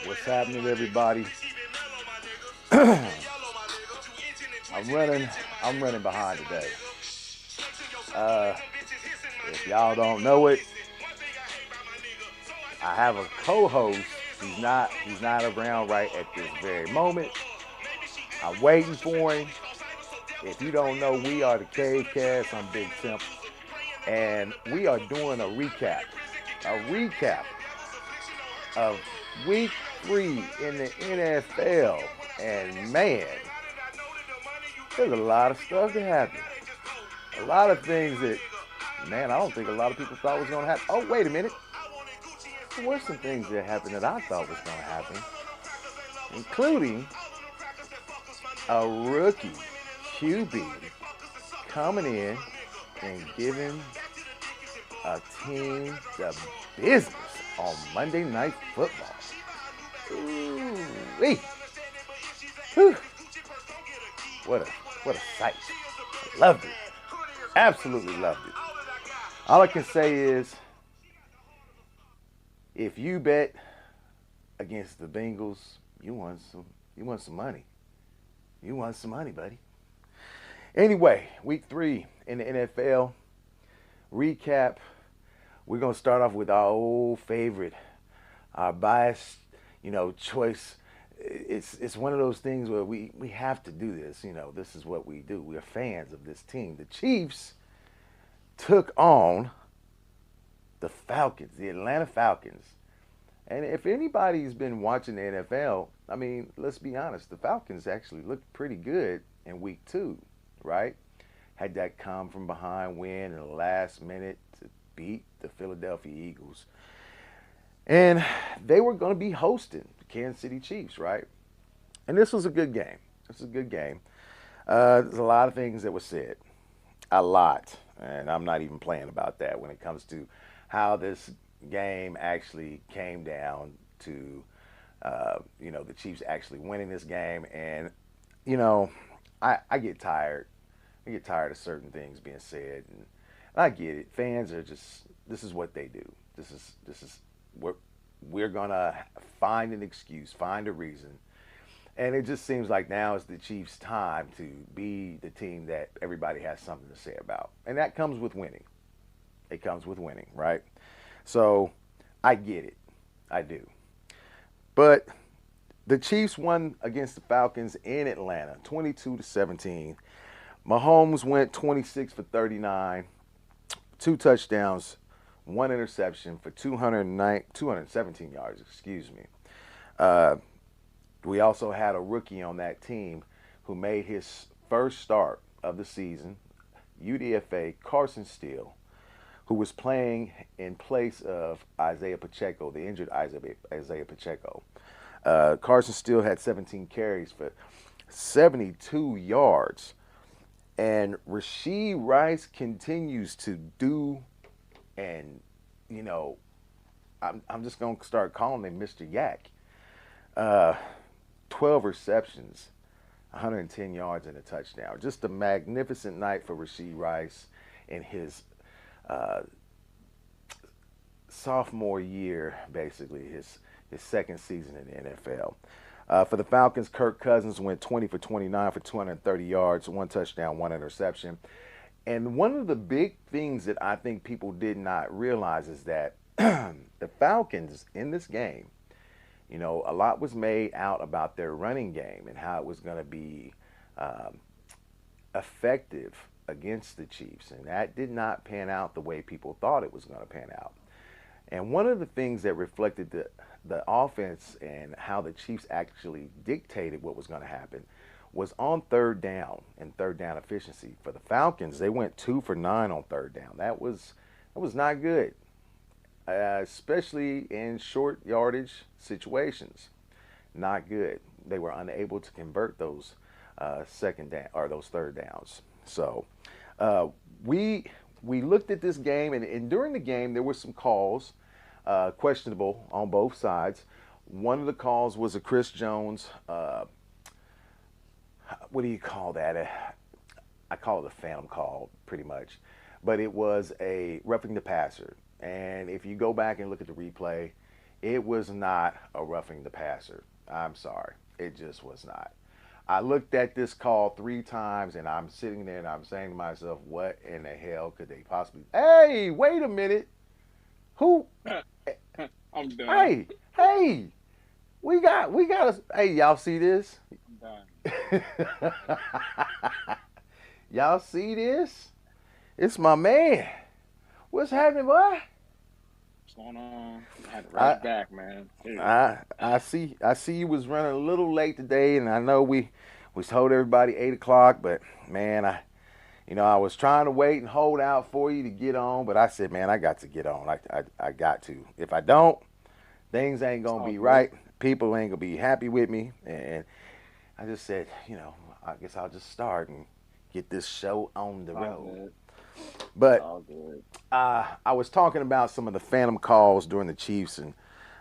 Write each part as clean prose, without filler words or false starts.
What's happening, everybody? I'm running. I'm running behind today. Uh, if y'all don't know it, I have a co-host. He's not around right at this very moment. I'm waiting for him. If you don't know, we are the Cave Cast. I'm Big Simp, and we are doing a recap of Week 3 in the NFL. And man, there's a lot of stuff that happened. A lot of things that, man, I don't think a lot of people thought was going to happen. Oh, wait a minute. There were some things that happened that I thought was going to happen, including a rookie QB coming in and giving a team the business on Monday Night Football. Ooh-wee. Whew. What a what a sight. Loved it. Absolutely loved it. All I can say is if you bet against the Bengals, you won some money. You won some money, buddy. Anyway, week 3 in the NFL recap. We're gonna start off with our old favorite, our biased, choice. It's one of those things where we have to do this. This is what we do. We're fans of this team. The Chiefs took on the Falcons, the Atlanta Falcons. And if anybody's been watching the NFL, I mean, let's be honest, the Falcons actually looked pretty good in week 2, right? Had that come from behind win in the last minute to beat the Philadelphia Eagles. And they were going to be hosting the Kansas City Chiefs, right? And this was a good game. This was a good game. There's a lot of things that were said. A lot. And I'm not even playing about that when it comes to how this game actually came down to, the Chiefs actually winning this game. And, you know, I get tired. I get tired of certain things being said. And I get it. Fans are just, this is what they do. This is what we're going to find an excuse, find a reason. And it just seems like now is the Chiefs' time to be the team that everybody has something to say about. And that comes with winning. It comes with winning, right? So I get it. I do. But the Chiefs won against the Falcons in Atlanta, 22-17. Mahomes went 26 for 39, 2 touchdowns, 1 interception for 217 yards, excuse me. Uh, we also had a rookie on that team who made his first start of the season, UDFA Carson Steele, who was playing in place of Isaiah Pacheco, the injured Isaiah Pacheco. Carson Steele had 17 carries for 72 yards. And Rashee Rice continues to do, and, I'm just going to start calling him Mr. Yak. Uh, 12 receptions, 110 yards and a touchdown. Just a magnificent night for Rashee Rice in his uh, sophomore year, basically, his second season in the NFL. For the Falcons, Kirk Cousins went 20 for 29 for 230 yards, 1 touchdown, 1 interception. And one of the big things that I think people did not realize is that the Falcons in this game, a lot was made out about their running game and how it was going to be um, effective against the Chiefs. And that did not pan out the way people thought it was going to pan out. And one of the things that reflected the offense and how the Chiefs actually dictated what was going to happen was on third down and third down efficiency. For the Falcons, they went 2 for 9 on third down. That was not good, especially in short yardage situations. Not good. They were unable to convert those second down or those third downs. So uh, we we looked at this game, and during the game there were some calls questionable on both sides. One of the calls was a Chris Jones. What do you call that? I call it a phantom call, pretty much. But it was a roughing the passer. And if you go back and look at the replay, It was not a roughing the passer. I'm sorry. It just was not. I looked at this call 3 times and I'm sitting there and I'm saying to myself, what in the hell could they possibly? Hey, wait a minute. Who? I'm done. Hey, hey, we got us. Hey, y'all see this? I'm done. Y'all see this? It's my man. What's happening, boy? What's going on? I had to rush I back, man. Dude. I see you was running a little late today, and I know we told everybody 8 o'clock, but man, I was trying to wait and hold out for you to get on, but I said, man, I got to get on. I got to. If I don't, things ain't It's gonna all be good. right. People ain't gonna be happy with me, and I just said, I guess I'll just start and get this show on the It's all road. good. It's But all good. I was talking about some of the phantom calls during the Chiefs and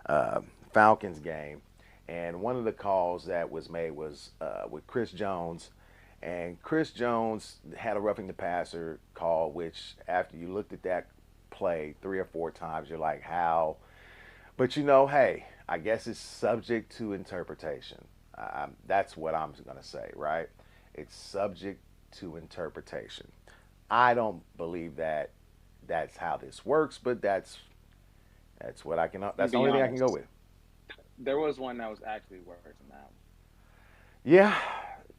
uh, Falcons game, and one of the calls that was made was with Chris Jones, and Chris Jones had a roughing the passer call, which after you looked at that play 3 or 4 times, you're like, how? But hey, I guess it's subject to interpretation. That's what I'm going to say, right? It's subject to interpretation. I don't believe that that's how this works, but that's what I can. I'm gonna That's the be only thing I can go honest. with. There was one that was actually worse than that one. Yeah,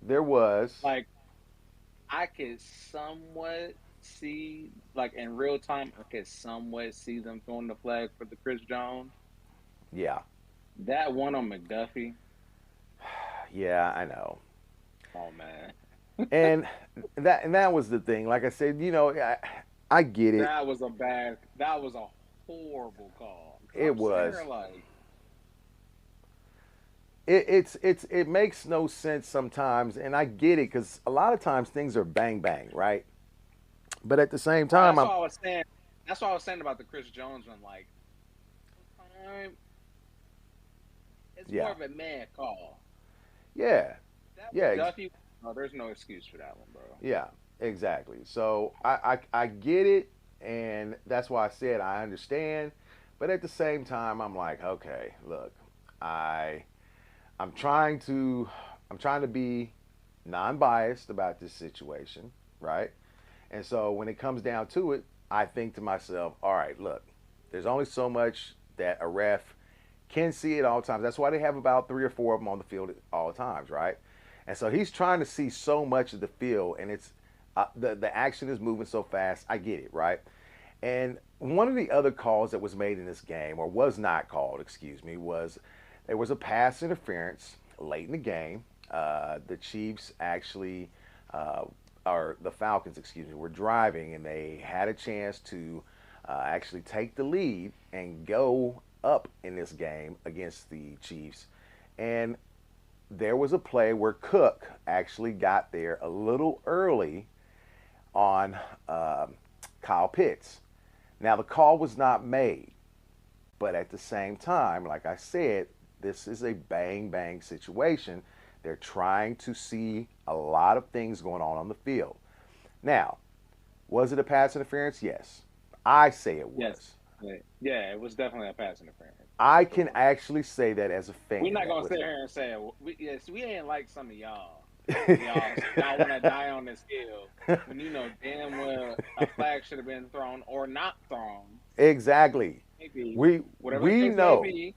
there was. Like I could somewhat see, like in real time, I could somewhat see them throwing the flag for the Chris Jones. Yeah, That one on McDuffie. yeah, I know. Oh man, And that was the thing. Like I said, I get it. that was a bad. That was a horrible call. Cause It I'm sitting was. here like, It makes no sense sometimes, and I get it because a lot of times things are bang bang, right? But at the same right. time, That's I'm what I was saying. That's what I was saying about the Chris Jones one. Like, time, it's more yeah, of a man call. yeah, That yeah. McDuffie. No, there's no excuse for that one, bro. Yeah, exactly. So I get it, and that's why I said I understand, but at the same time, I'm like, okay, look, I I'm trying to I'm trying to be non-biased about this situation, right? And so when it comes down to it, I think to myself, all right, look, there's only so much that a ref can see at all times. That's why they have about 3 or 4 of them on the field at all times, right? And so he's trying to see so much of the field, and it's the action is moving so fast. I get it, right? And one of the other calls that was made in this game, or was not called, excuse me, was there was a pass interference late in the game. The Chiefs actually, uh, or the Falcons, excuse me, were driving and they had a chance to actually take the lead and go up in this game against the Chiefs. And there was a play where Cook actually got there a little early on Kyle Pitts. Now, the call was not made, but at the same time, like I said, this is a bang bang situation. They're trying to see a lot of things going on the field. Now, was it a pass interference? Yes. I say it Yes. was. Yeah, it was definitely a pass interference for I can sure. actually say that as a We're fan. not That gonna was. sit here and say yes. We ain't like some of y'all. Y'all want to die on this hill when you know damn well a flag should have been thrown or not thrown. Exactly. Maybe We whatever the we case may know. be.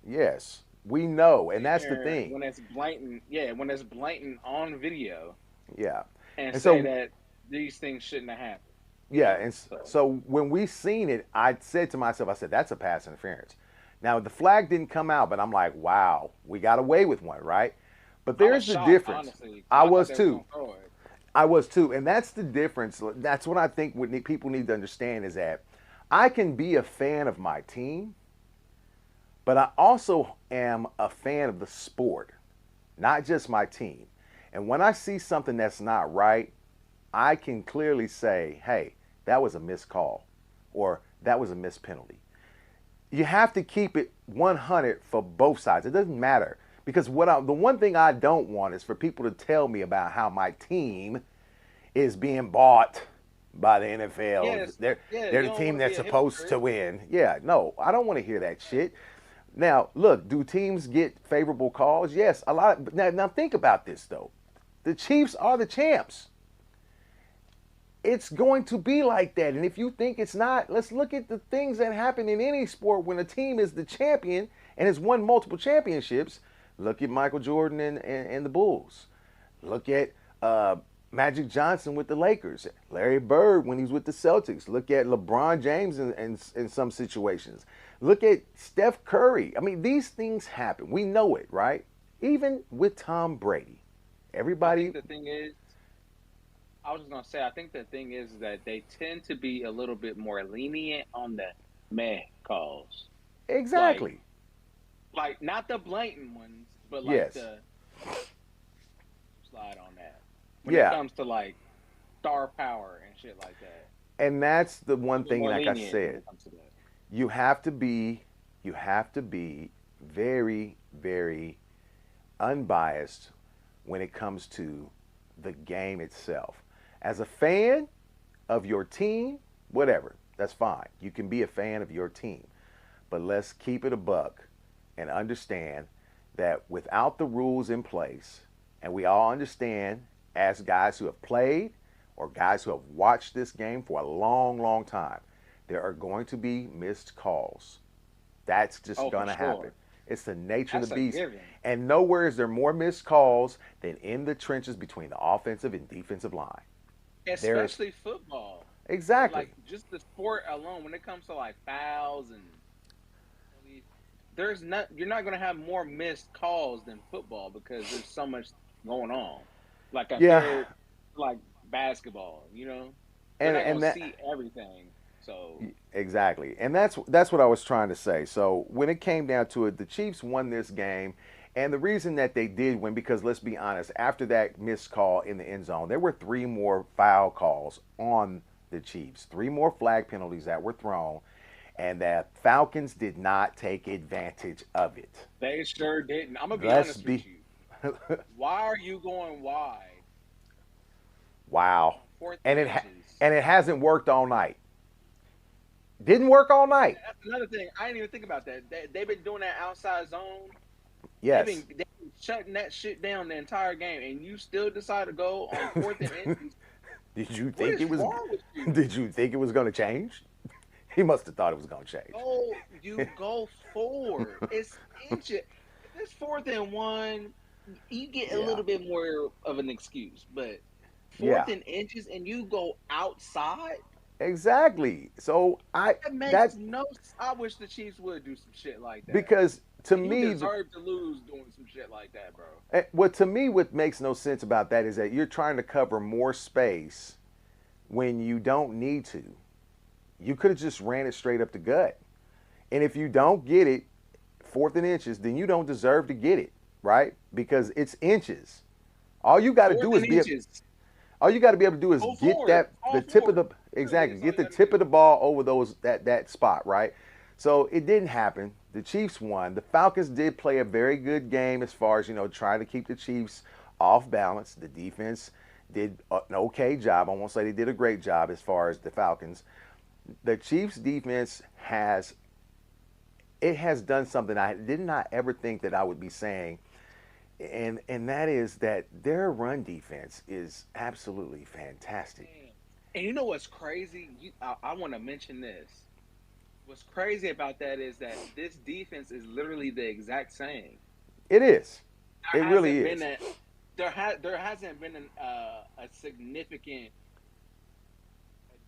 Yes, we know, and Sit that's the here thing. when it's blatant. Yeah, when it's blatant on video Yeah, and and say so that these things shouldn't have happened. You yeah, know. and So so when we seen it, I said to myself, I said that's a pass interference. Now the flag didn't come out, but I'm like, wow, we got away with one, right? But I was there's the shocked difference. honestly I because I thought was they was too. gonna throw it. I was too, and that's the difference. That's what I think what people need to understand is that I can be a fan of my team, but I also am a fan of the sport, not just my team. And when I see something that's not right, I can clearly say, hey, that was a missed call or that was a missed penalty. You have to keep it 100 for both sides. It doesn't matter because the one thing I don't want is for people to tell me about how my team is being bought by the NFL. Yes, They're yeah. they're You the don't want team to be that's a supposed to hypocrite. win. Yeah, no, I don't want to hear that shit. Now, look, do teams get favorable calls? Yes, a lot. But now think about this though. The Chiefs are the champs. It's going to be like that. And if you think it's not, let's look at the things that happen in any sport when a team is the champion and has won multiple championships. Look at Michael Jordan and the Bulls. Look at Magic Johnson with the Lakers. Larry Bird when he was with the Celtics. Look at LeBron James in some situations. Look at Steph Curry. I mean, these things happen. We know it, right? Even with Tom Brady. I Everybody. think the thing is, I was just gonna say, I think the thing is that they tend to be a little bit more lenient on the meh calls. Like, Exactly. like not the blatant ones, but like Yes. the slide on that. When it Yeah. comes to like star power and shit like that, And that's the a one little thing, more like I lenient when said, it comes to that. you have to be you have to be very, very unbiased when it comes to the game itself. As a fan of your team, whatever, that's fine. You can be a fan of your team. But let's keep it a buck and understand that without the rules in place, and we all understand as guys who have played or guys who have watched this game for a long, long time, there are going to be missed calls. That's just Oh, for going to happen. sure. It's the nature of That's the a beast. given. And nowhere is there more missed calls than in the trenches between the offensive and defensive line. There's Especially football. exactly. Like just the sport alone, when it comes to like fouls and there's not you're not gonna have more missed calls than football because there's so much going on. Like Yeah, compared to like basketball, you're not and gonna that see everything. So exactly. And that's what I was trying to say. So when it came down to it, the Chiefs won this game. And the reason that they did win, because let's be honest, after that missed call in the end zone, there were three more foul calls on the Chiefs, three more flag penalties that were thrown, and that Falcons did not take advantage of it. they sure didn't. I'm gonna be Let's honest with be you. Why are you going wide wow. on fourth and And inches? and it hasn't worked all night. Didn't work all night. That's another thing. I didn't even think about that. They've been doing that outside zone. Yes. They've been shutting that shit down the entire game, and you still decide to go on fourth and inches. Did you What think is it was wrong with you? did you think it was going to change? He must have thought it was going to change. You go forward. It's inches. If it's fourth and one, you get a Yeah. little bit more of an excuse. But fourth Yeah. and inches, and you go outside. Exactly. So That makes that no. I wish the Chiefs would do some shit like that. because to You me deserve to lose doing some shit like that, bro. what to me what makes no sense about that is that you're trying to cover more space when you don't need to. You could have just ran it straight up the gut. And if you don't get it, fourth and inches, then you don't deserve to get it, right? Because it's inches. All you got to Fourth do is and be inches. all you got to be able to do is Go get for it. that the Fall tip of for the it. Literally, exactly that's all get you the got to tip of do. the ball over those that spot, right? So it didn't happen. The Chiefs won. The Falcons did play a very good game as far as trying to keep the Chiefs off balance. The defense did an okay job. I won't say they did a great job as far as the Falcons. The Chiefs defense has done something I did not ever think that I would be saying, and that is that their run defense is absolutely fantastic. Man. And you know what's crazy? I want to mention this. What's crazy about that is that this defense is literally the exact same. It is. It There really hasn't been is. there hasn't been a significant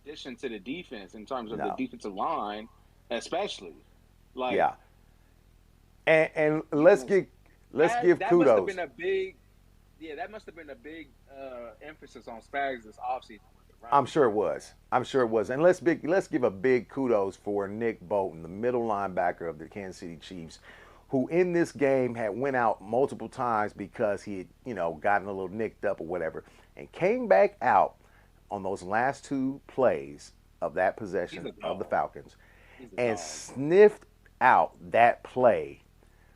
addition to the defense in terms of the No. defensive line, especially like Yeah. And let's defense. give That must have kudos. been a big that must have been a big emphasis on Spags this offseason with the run I'm defense. sure it was. I'm sure it was. And let's give a big kudos for Nick Bolton, the middle linebacker of the Kansas City Chiefs, who in this game had went out multiple times because he had, gotten a little nicked up or whatever, and came back out on those last two plays of that He's possession a of the dog. Falcons He's a and dog. sniffed out that play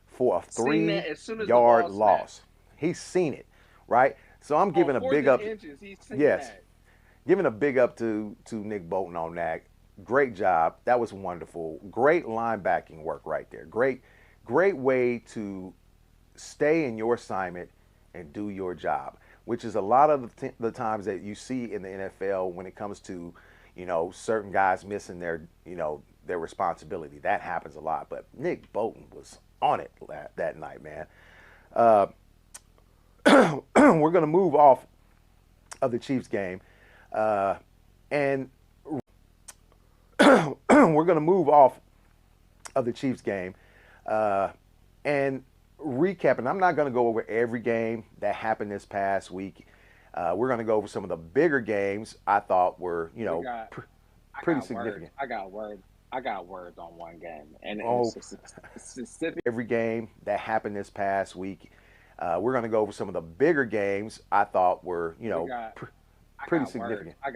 for a Seen three that as soon as the yard ball snapped. loss. He's seen it, right? So I'm On giving a fourth big and up. inches, he's seen Yes, that. giving a big up to Nick Bolton on that. Great job. That was wonderful. Great linebacking work right there. Great great way to stay in your assignment and do your job, which is a lot of the times that you see in the NFL when it comes to, certain guys missing their responsibility. That happens a lot. But Nick Bolton was on it that night, man. Uh, we're going to move off of the Chiefs game, and we're going to move off of the Chiefs game, and recap. And I'm not going to go over every game that happened this past week. We're going to go over some of the bigger games I thought were, pretty significant. I got words on one game, and Oh, it's specific. every game that happened this past week. We're going to go over some of the bigger games I thought were, I pretty got words. significant. I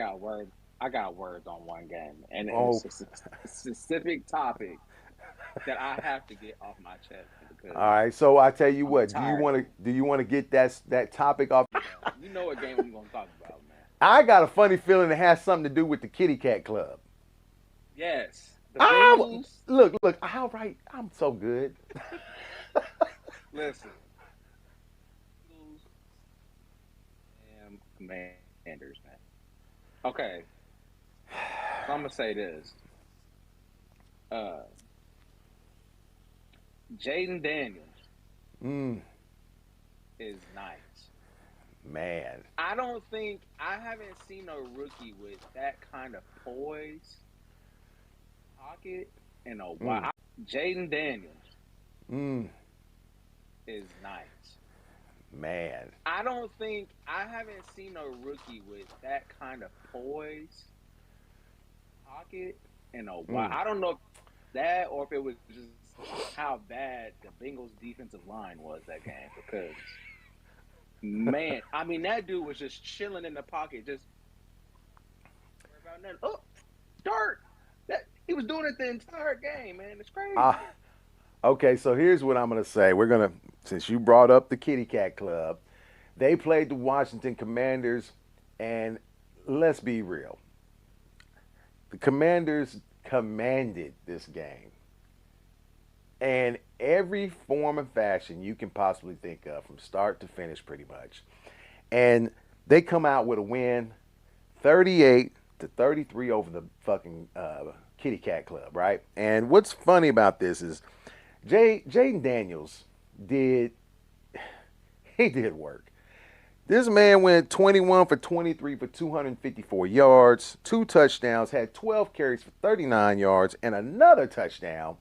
got words on one game, and Oh, it's a specific topic that I have to get off my chest because all right. So I tell you I'm what. tired of it. Do you want to get that topic off? You know what game we're gonna talk about, man? I got a funny feeling it has something to do with the Kitty Cat Club. Yes, the I Bengals. look. All right. I'm so good. Listen, Bengals and Commanders, man. Okay, so I'm gonna say this. Uh, Jaden Daniels Mm, is nice. man. I haven't seen a rookie with that kind of poise, pocket in a Mm, while. Jaden Daniels mm, is nice. man. I haven't seen a rookie with that kind of poise, pocket in a while. Mm. I don't know if that or if it was just how bad the Bengals defensive line was that game because man, I mean that dude was just chilling in the pocket, just worry about nothing. Oh, start that he was doing it the entire game, man. It's crazy. Ah, okay. So here's what I'm gonna say. Since you brought up the Kitty Cat Club, they played the Washington Commanders, and let's be real. The Commanders commanded this game. And every form and fashion you can possibly think of from start to finish pretty much. And they come out with a win 38-33 over the fucking Kitty Cat Club, right? And what's funny about this is Jaden Daniels did he did work. This man went 21 for 23 for 254 yards, two touchdowns, had 12 carries for 39 yards, and another touchdown.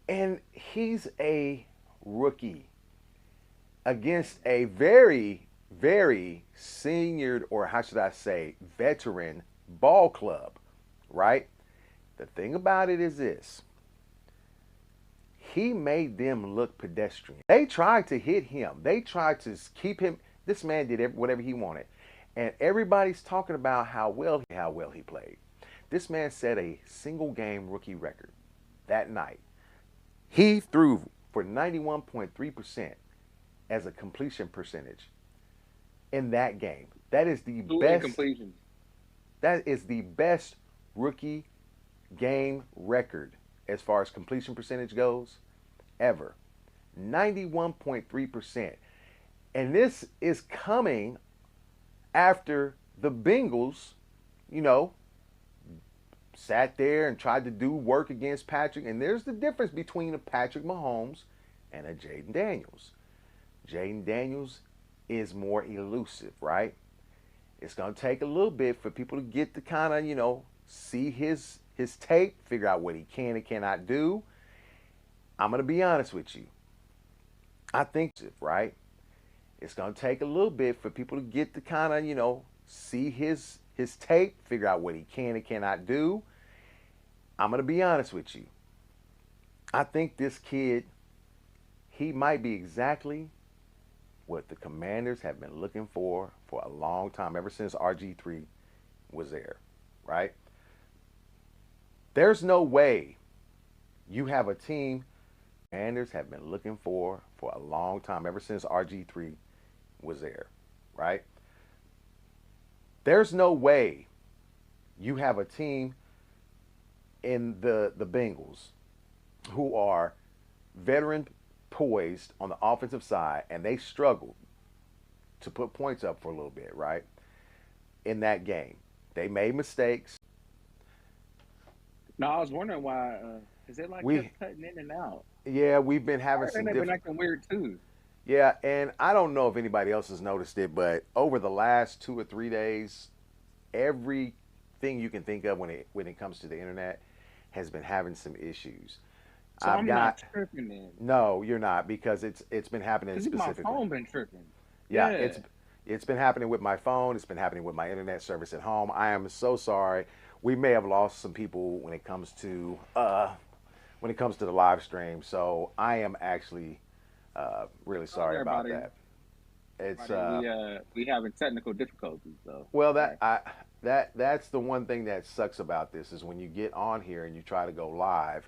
And he's a rookie against a very, very senior, or how should I say, veteran ball club, right? The thing about it is this. He made them look pedestrian. They tried to hit him. They tried to keep him. This man did whatever he wanted. And everybody's talking about how well he played. This man set a single game rookie record that night. He threw for 91.3% as a completion percentage in that game. That is the Two best. incompletions. That is the best rookie game record as far as completion percentage goes ever. 91.3%. And this is coming after the Bengals, you know, sat there and tried to do work against Patrick. And there's the difference between a Patrick Mahomes and a Jaden Daniels. Jaden Daniels is more elusive, right? It's going to take a little bit for people to get to kind of, see his tape, figure out what he can and cannot do. I'm going to be honest with you. I think, right? It's going to take a little bit for people to get to kind of, see his tape, figure out what he can and cannot do. I'm going to be honest with you. I think this kid, he might be exactly what the Commanders have been looking for a long time, ever since RG3 was there, right? There's no way you have a team Commanders have been looking for a long time, ever since RG3 was there, right? There's no way you have a team in the Bengals who are veteran poised on the offensive side, and they struggled to put points up for a little bit, right? In that game, they made mistakes. No, I was wondering why. Cause they like We, kept cutting in and out. yeah, we've been having And some they've been different. acting weird too. Yeah, and I don't know if anybody else has noticed it, but over the last 2 or 3 days, everything you can think of when it comes to the internet has been having some issues. So I've I'm not got tripping then. no, you're not because it's been happening Cause my specifically. phone been tripping. Yeah, Yeah. it's been happening with my phone. It's been happening with my internet service at home. I am so sorry. We may have lost some people when it comes to the live stream. So I am actually really Oh, sorry about everybody, that. It's everybody, we having technical difficulties though. well All right. that's the one thing that sucks about this is when you get on here and you try to go live,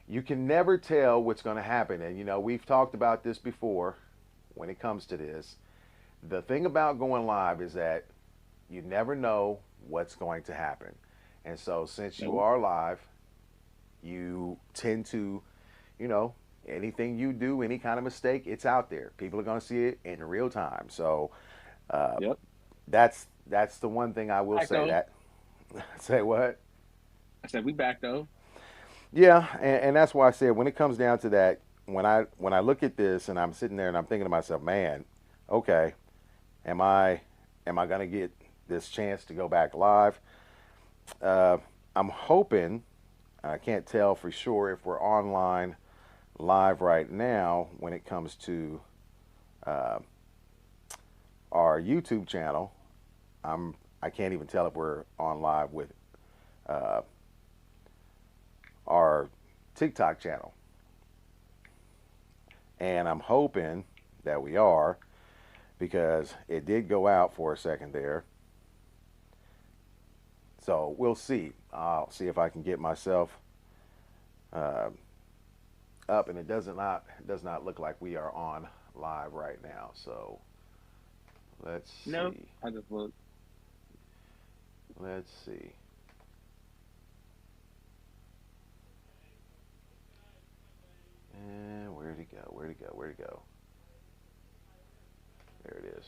you can never tell what's going to happen. And we've talked about this before when it comes to this. The thing about going live is that you never know what's going to happen. And so since you Nope. are live, you tend to, you know, anything you do, any kind of mistake, it's out there. People are going to see it in real time. So uh, Yep. that's the one thing I will Back say though. that. Say what? I said we back though. Yeah, and that's why I said when it comes down to that, when I look at this and I'm sitting there and I'm thinking to myself, man, okay, am I gonna get this chance to go back live? Uh, I'm hoping. I can't tell for sure if we're online live right now when it comes to uh, our YouTube channel. I can't even tell if we're on live with uh, our TikTok channel, and I'm hoping that we are because it did go out for a second there. So we'll see. I'll see if I can get myself uh, up, and it does not look like we are on live right now. So let's Nope. see. I just looked. Let's see. And where'd it go? Where'd it go? Where'd it go? There it is.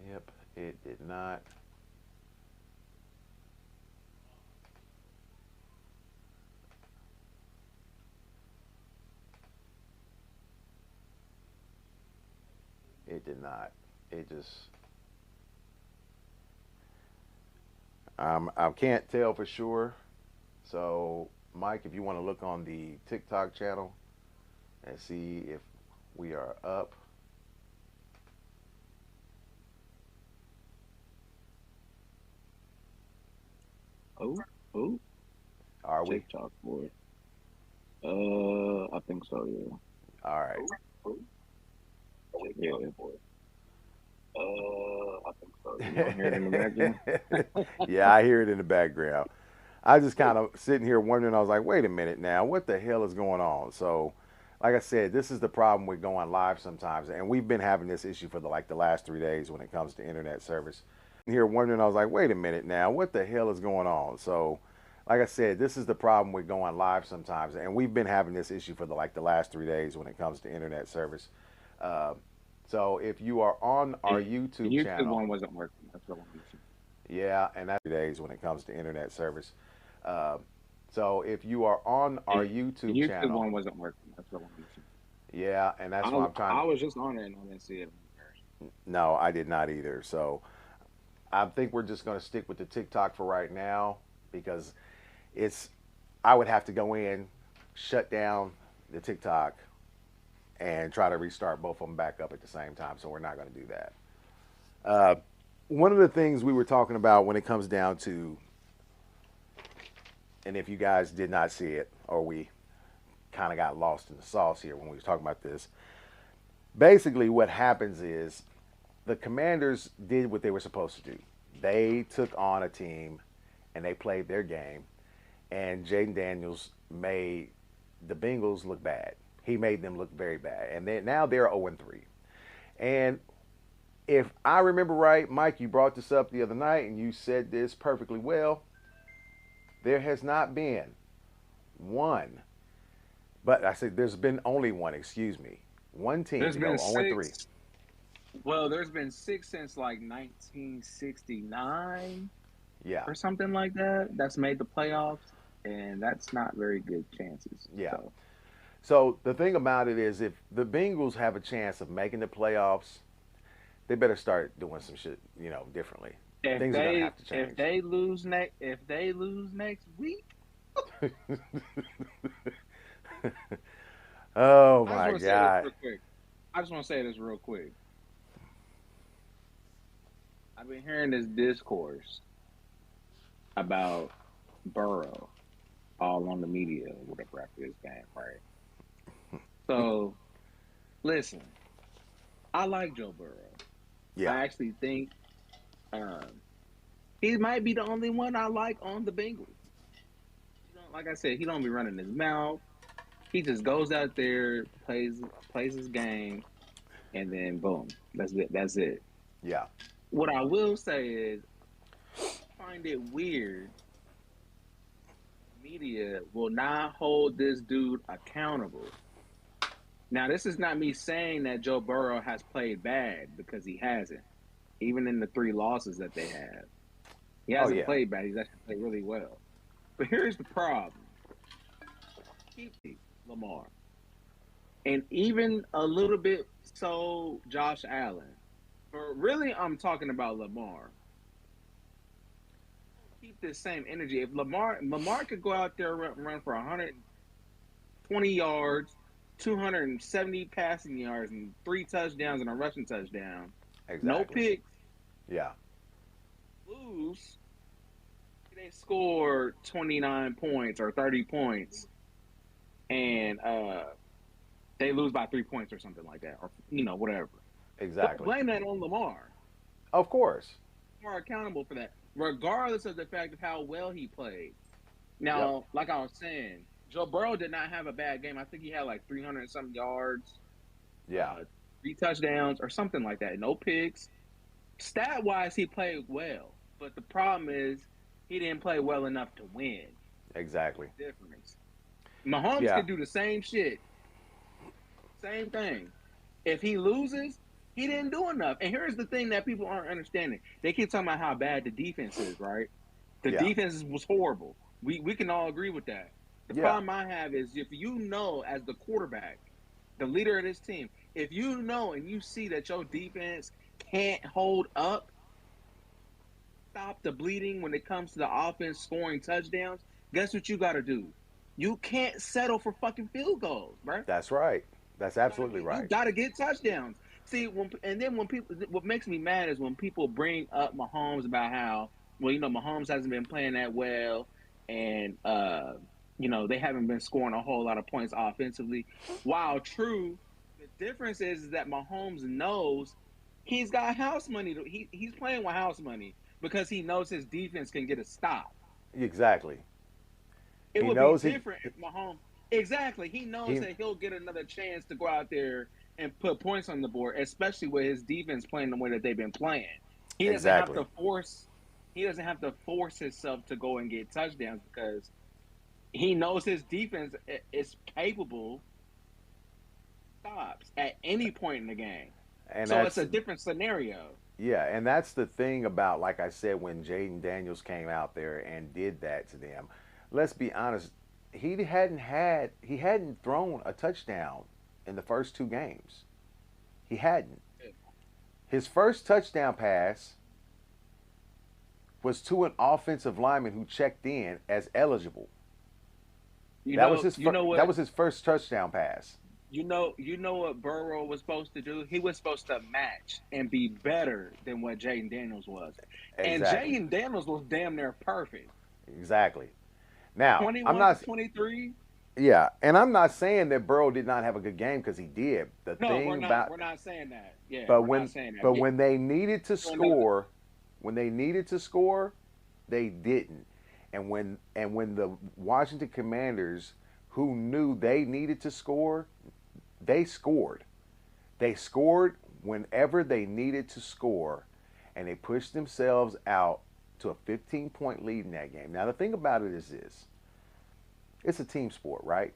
Yep, it did not. It did not. It just. I can't tell for sure. So, Mike, if you want to look on the TikTok channel and see if we are up, Oh, oh, are we? TikTok boy. I think so. Yeah. All right. Oh, yeah. I think so. You don't hear it in the background? Yeah, I hear it in the background. I just kind of sitting here wondering. I was like, wait a minute now, what the hell is going on? So, like I said, this is the problem with going live sometimes, and we've been having this issue for the last 3 days when it comes to internet service. Here wondering, I was like, wait a minute now, what the hell is going on? So, like I said, this is the problem with going live sometimes, and we've been having this issue for the last 3 days when it comes to internet service. Uh, so, if you are on our The YouTube YouTube channel, one wasn't working. That's what I wanted to yeah, and that's 3 days when it comes to internet service. Uh, so if you are on our see. The YouTube YouTube channel, one wasn't working. That's what I wanted to see. yeah, and that's why I'm trying I to. was just on it and I didn't see it. No, I did not either. So I think we're just going to stick with the TikTok for right now because it's. I would have to go in, shut down the TikTok, and try to restart both of them back up at the same time. So we're not going to do that. Uh, one of the things we were talking about when it comes down to, and if you guys did not see it or we kind of got lost in the sauce here when we were talking about this, basically what happens is the Commanders did what they were supposed to do. They took on a team and they played their game, and Jaden Daniels made the Bengals look bad. He made them look very bad, and now they're 0-3. And if I remember right, Mike, you brought this up the other night, and you said this perfectly well. There has not been one, but I said there's been only one, excuse me. One team There's to been go 0-3. six. Well, there's been six since like 1969 Yeah, or something like that. That's made the playoffs, and that's not very good chances. yeah. So So the thing about it is, if the Bengals have a chance of making the playoffs, they better start doing some shit, differently. if Things are gonna they have to change. if they lose next week, Oh I just my want to say this God. real quick. I just want to say this real quick. I've been hearing this discourse about Burrow all on the media, whatever after this game, right? So listen, I like Joe Burrow. Yeah, I actually think um, he might be the only one I like on the Bengals. Like I said, he don't be running his mouth. He just goes out there, plays his game, and then boom, that's it. That's it. yeah, What I will say is, I find it weird. Media will not hold this dude accountable. Now, this is not me saying that Joe Burrow has played bad because he hasn't. Even in the three losses that they have, he oh hasn't yeah, played bad. He's actually played really well. But here's the problem: keep Lamar, and even a little bit so Josh Allen. But really, I'm talking about Lamar. Keep this same energy. If Lamar could go out there and run for 120 yards, 270 passing yards, and three touchdowns and a rushing touchdown, no exactly. picks, Yeah, lose. They score 29 points or 30 points, and they lose by 3 points or something like that, or whatever. Don't exactly. blame that on Lamar. Of course. Lamar accountable for that, regardless of the fact of how well he played. Yep. Now, like I was saying, Joe Burrow did not have a bad game. I think he had like 300 and some yards, Yeah. 3 touchdowns, or something like that. No picks. Stat wise, he played well, but the problem is he didn't play well enough to win. Exactly. Difference. Mahomes Yeah. can do the same shit, same thing. If he loses, he didn't do enough. And here's the thing that people aren't understanding: they keep talking about how bad the defense is, right? The Yeah. defense was horrible. We can all agree with that. The Yeah. problem I have is if you know, as the quarterback, the leader of this team, if you know and you see that your defense can't hold up, stop the bleeding when it comes to the offense scoring touchdowns, guess what you got to do? You can't settle for fucking field goals, bro. That's right. That's absolutely You right. got to get touchdowns. See, when people, what makes me mad is when people bring up Mahomes about how, well, Mahomes hasn't been playing that well, and they haven't been scoring a whole lot of points offensively. While true, the difference is that Mahomes knows he's got house money. He's playing with house money because he knows his defense can get a stop. Exactly. It He would be knows he different if Mahomes. Exactly. He knows he that he'll get another chance to go out there and put points on the board, especially with his defense playing the way that they've been playing. He doesn't have exactly. to force. He doesn't have to force himself to go and get touchdowns because he knows his defense is capable of stops at any point in the game. And So it's that's a different scenario. yeah, and that's the thing about, like I said, when Jaden Daniels came out there and did that to them. Let's be honest, he hadn't thrown a touchdown in the first two games. He hadn't. His first touchdown pass was to an offensive lineman who checked in as eligible. That What was his first touchdown pass. what Burrow was supposed to do? He was supposed to match and be better than what Jaden Daniels was. And Exactly. Jaden Daniels was damn near perfect. Exactly. Now, I'm 21 for not 23. yeah, and I'm not saying that Burrow did not have a good game because he did. The No, thing about we're not saying that. Yeah, but we're not saying that. but when they needed to Going back to score, when they needed to score, they didn't. And when the Washington Commanders, who knew they needed to score, they scored. They scored whenever they needed to score, and they pushed themselves out to a 15-point lead in that game. Now, the thing about it is this: it's a team sport, right?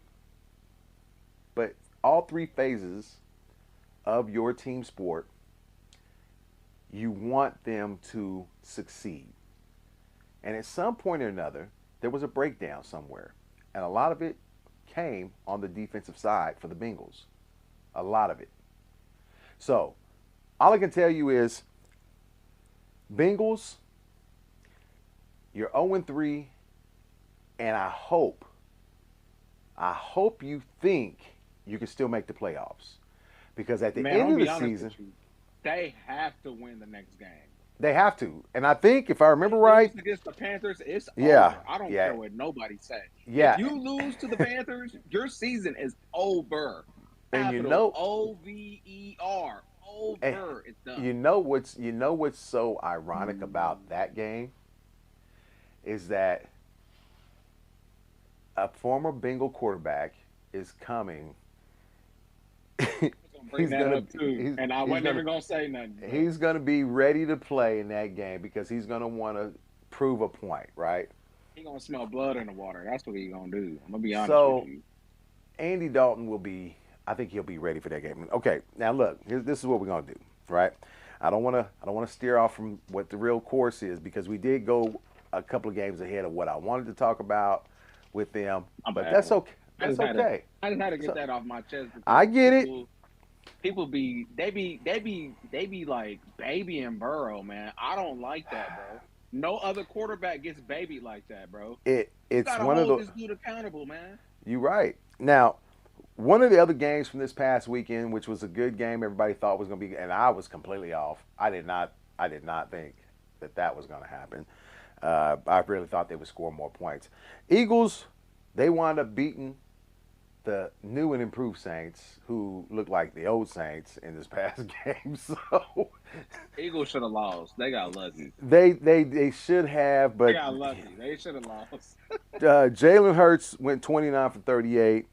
But all three phases of your team sport, you want them to succeed. And at some point or another, there was a breakdown somewhere. And a lot of it came on the defensive side for the Bengals. A lot of it. So, all I can tell you is Bengals, you're 0-3, and I hope you think you can still make the playoffs. Because at the Man, end I'll of be the honest season, with you. They have to win the next game. they have to. And I think, if I remember They right, lose against the Panthers, it's yeah, over. I don't yeah, care what nobody say. If yeah. you lose to the Panthers, your season is over. And you Capital know, Over. eh, Over. It's done. you know what's so ironic about that game is that a former Bengal quarterback is coming. I was gonna bring he's that gonna up too, he's, and I he's wasn't gonna even gonna say nothing. But he's gonna be ready to play in that game because he's gonna want to prove a point, right? he gonna smell blood in the water. That's what he gonna do. I'm gonna be honest with So you. Andy Dalton will be. I think he'll be ready for that game. Okay, now look, this is what we're gonna do, right? I don't wanna steer off from what the real course is because we did go a couple of games ahead of what I wanted to talk about with them, I'm but bad. that's okay. I That's just had to. okay. I just had to get So, that off my chest because I get it. people be like baby and Burrow, man. I don't like that, bro. No other quarterback gets baby like that, bro. You It's gotta one of hold the. this dude accountable, man. You're right. Now, one of the other games from this past weekend, which was a good game, everybody thought was going to be, and I was completely off. I did not. I did not think that was going to happen. I really thought they would score more points. Eagles, they wound up beating the new and improved Saints, who look like the old Saints in this past game. So Eagles should have lost. They got lucky. they should have, They but got lucky. They should have lost. Jalen Hurts went 29 for 38,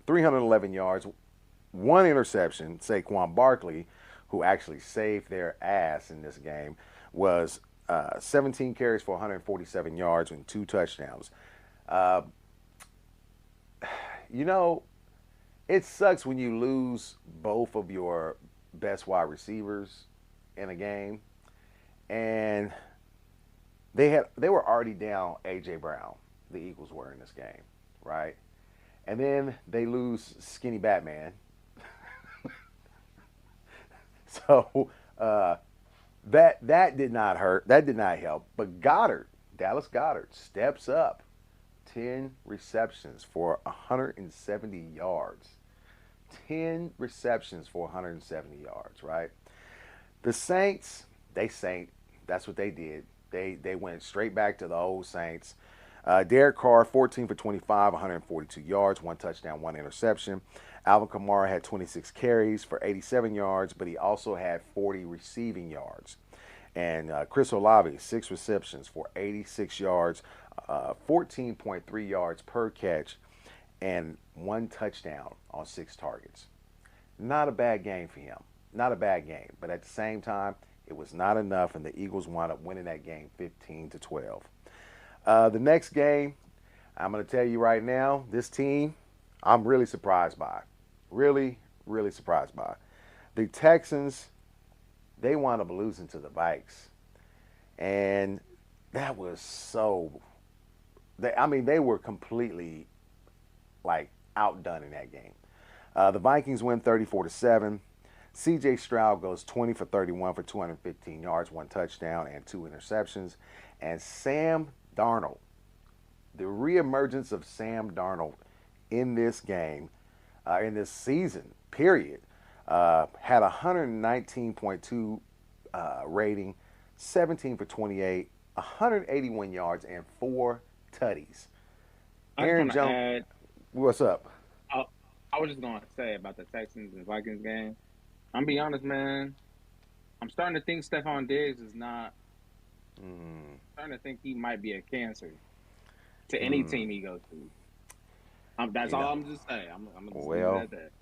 311 yards, one interception. Saquon Barkley, who actually saved their ass in this game, was 17 carries for 147 yards and two touchdowns. Uh, you know, it sucks when you lose both of your best wide receivers in a game, and they were already down AJ Brown. The Eagles were in this game, right? And then they lose Skinny Batman. So that did not hurt. That did not help. But Dallas Goedert, steps up, 10 receptions for 170 yards. 10 receptions for 170 yards, right? The Saints, they Saint. That's what they did. They went straight back to the old Saints. Derek Carr, 14 for 25, 142 yards, one touchdown, one interception. Alvin Kamara had 26 carries for 87 yards, but he also had 40 receiving yards. And Chris Olave, 6 receptions for 86 yards, 14.3 yards per catch, and one touchdown on 6 targets. Not a bad game for him. Not a bad game. But at the same time, it was not enough, and the Eagles wound up winning that game 15-12. The next game, I'm going to tell you right now, this team, I'm really surprised by. Really, really surprised by. The Texans, they wound up losing to the Vikes. And that was so. They were completely, like, outdone in that game. The Vikings win 34-7. C.J. Stroud goes 20 for 31 for 215 yards, one touchdown, and 2 interceptions. And Sam Darnold, the reemergence of Sam Darnold in this game, in this season, period, had a 119.2 rating, 17 for 28, 181 yards, and 4 tutties. I just Aaron want to Jones, add. what's up? I, I was just going to say about the Texans and Vikings game. I'm be honest, man. I'm starting to think Stephon Diggs is not. Mm, Starting to think he might be a cancer to any mm, team he goes to. That's you know, all I'm just saying. I'm gonna just leave it well, at that.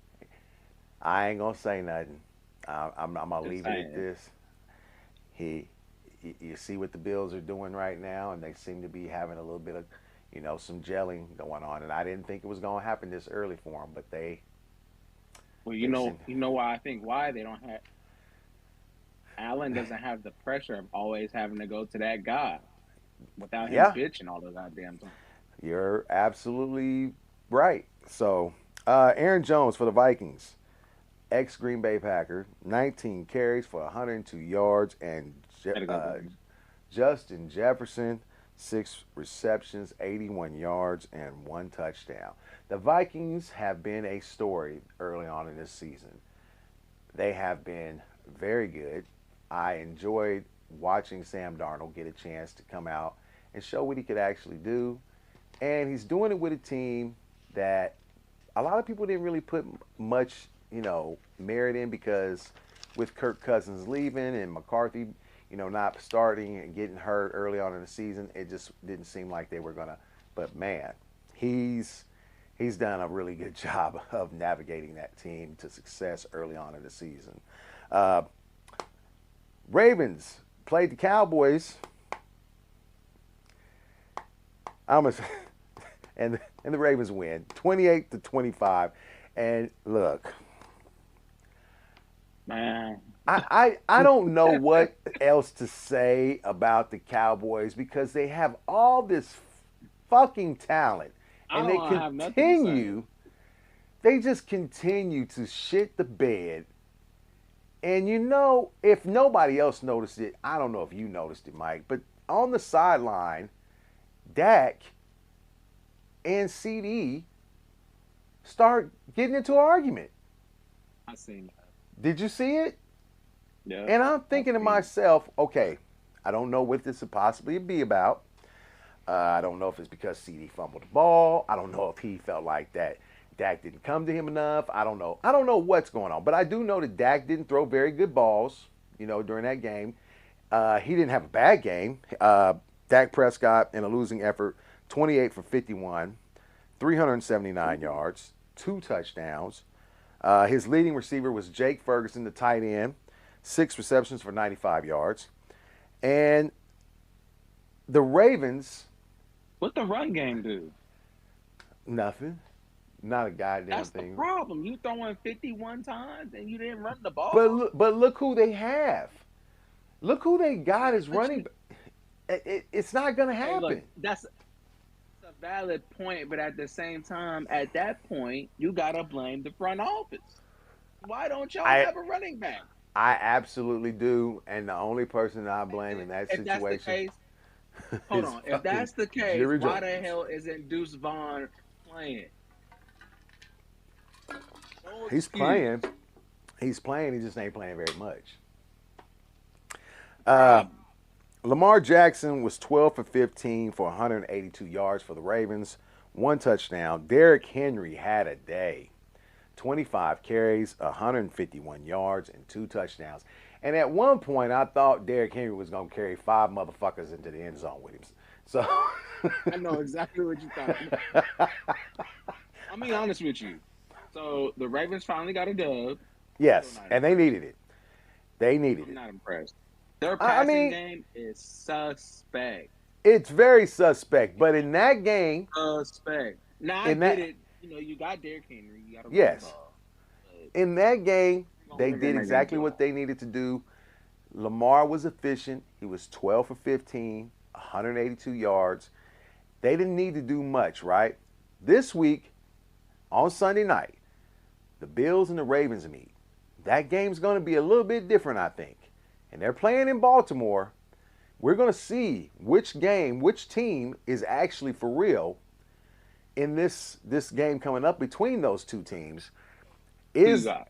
I ain't gonna say nothing. I'm gonna Just leave it at saying. this. He, you see what the Bills are doing right now, and they seem to be having a little bit of, some gelling going on. And I didn't think it was going to happen this early for them, but Well, they seem. why I think why they don't have Allen doesn't have the pressure of always having to go to that guy without him Yeah, bitching all the goddamn time. you're absolutely right. So, Aaron Jones for the Vikings, ex Green Bay Packer, 19 carries for 102 yards, and Gotta go, Vikings. Justin Jefferson, 6 receptions, 81 yards, and 1 touchdown. The Vikings have been a story early on in this season. They have been very good. I enjoyed watching Sam Darnold get a chance to come out and show what he could actually do. And he's doing it with a team that a lot of people didn't really put much, merit in, because with Kirk Cousins leaving and McCarthy, not starting and getting hurt early on in the season, it just didn't seem like they were gonna. But man, he's done a really good job of navigating that team to success early on in the season. Uh, Ravens played the Cowboys. I'm a, and the Ravens win 28-25. And look, Man, I don't know what else to say about the Cowboys, because they have all this fucking talent, I and don't have nothing to say. they just continue to shit the bed. And if nobody else noticed it, I don't know if you noticed it, Mike, but on the sideline, Dak and CD start getting into an argument. I seen that. Did you see it? Yeah, And I'm I thinking to seen it. myself, okay, I don't know what this would possibly be about. I don't know if it's because CD fumbled the ball. I don't know if he felt like that Dak didn't come to him enough. I don't know. I don't know what's going on. But I do know that Dak didn't throw very good balls, during that game. He didn't have a bad game. Dak Prescott, in a losing effort, 28 for 51, 379 yards, 2 touchdowns. His leading receiver was Jake Ferguson, the tight end, 6 receptions for 95 yards. And the Ravens, What the run game do? nothing. Not a goddamn That's the thing. problem. You throwing 51 times and you didn't run the But ball. look who they have. Look who they got as But running. It's not going to okay, look, happen. that's a valid point, but at the same time, at that point, you gotta blame the front office. Why don't y'all I have a running back? I absolutely do, and the only person I blame in that If that's the situation case, hold is on. If fucking that's the case, Jerry why the Jones. hell isn't Deuce Vaughn playing? No He's excuse. playing. He's playing. He just ain't playing very much. Uh, Problem. Lamar Jackson was 12 for 15 for 182 yards for the Ravens, 1 touchdown. Derrick Henry had a day. 25 carries, 151 yards, and 2 touchdowns. And at one point, I thought Derrick Henry was going to carry 5 motherfuckers into the end zone with him. So, I know exactly what you thought. I'll be honest with you. So the Ravens finally got a dub. Still yes, not and they impressed. needed it. They needed I'm it. not impressed. Their I passing mean, game is suspect. it's very suspect. But in that game, Suspect. Now I in get that, it. You got Derrick Henry. You got to run the yes, ball. But in that game, you're they gonna did make them exactly do what all. they needed to do. Lamar was efficient. He was 12 for 15, 182 yards. They didn't need to do much, right? This week, on Sunday night, the Bills and the Ravens meet. That game's going to be a little bit different, I think. And they're playing in Baltimore. We're going to see which team is actually for real in this game coming up between those two teams. Who you Is got?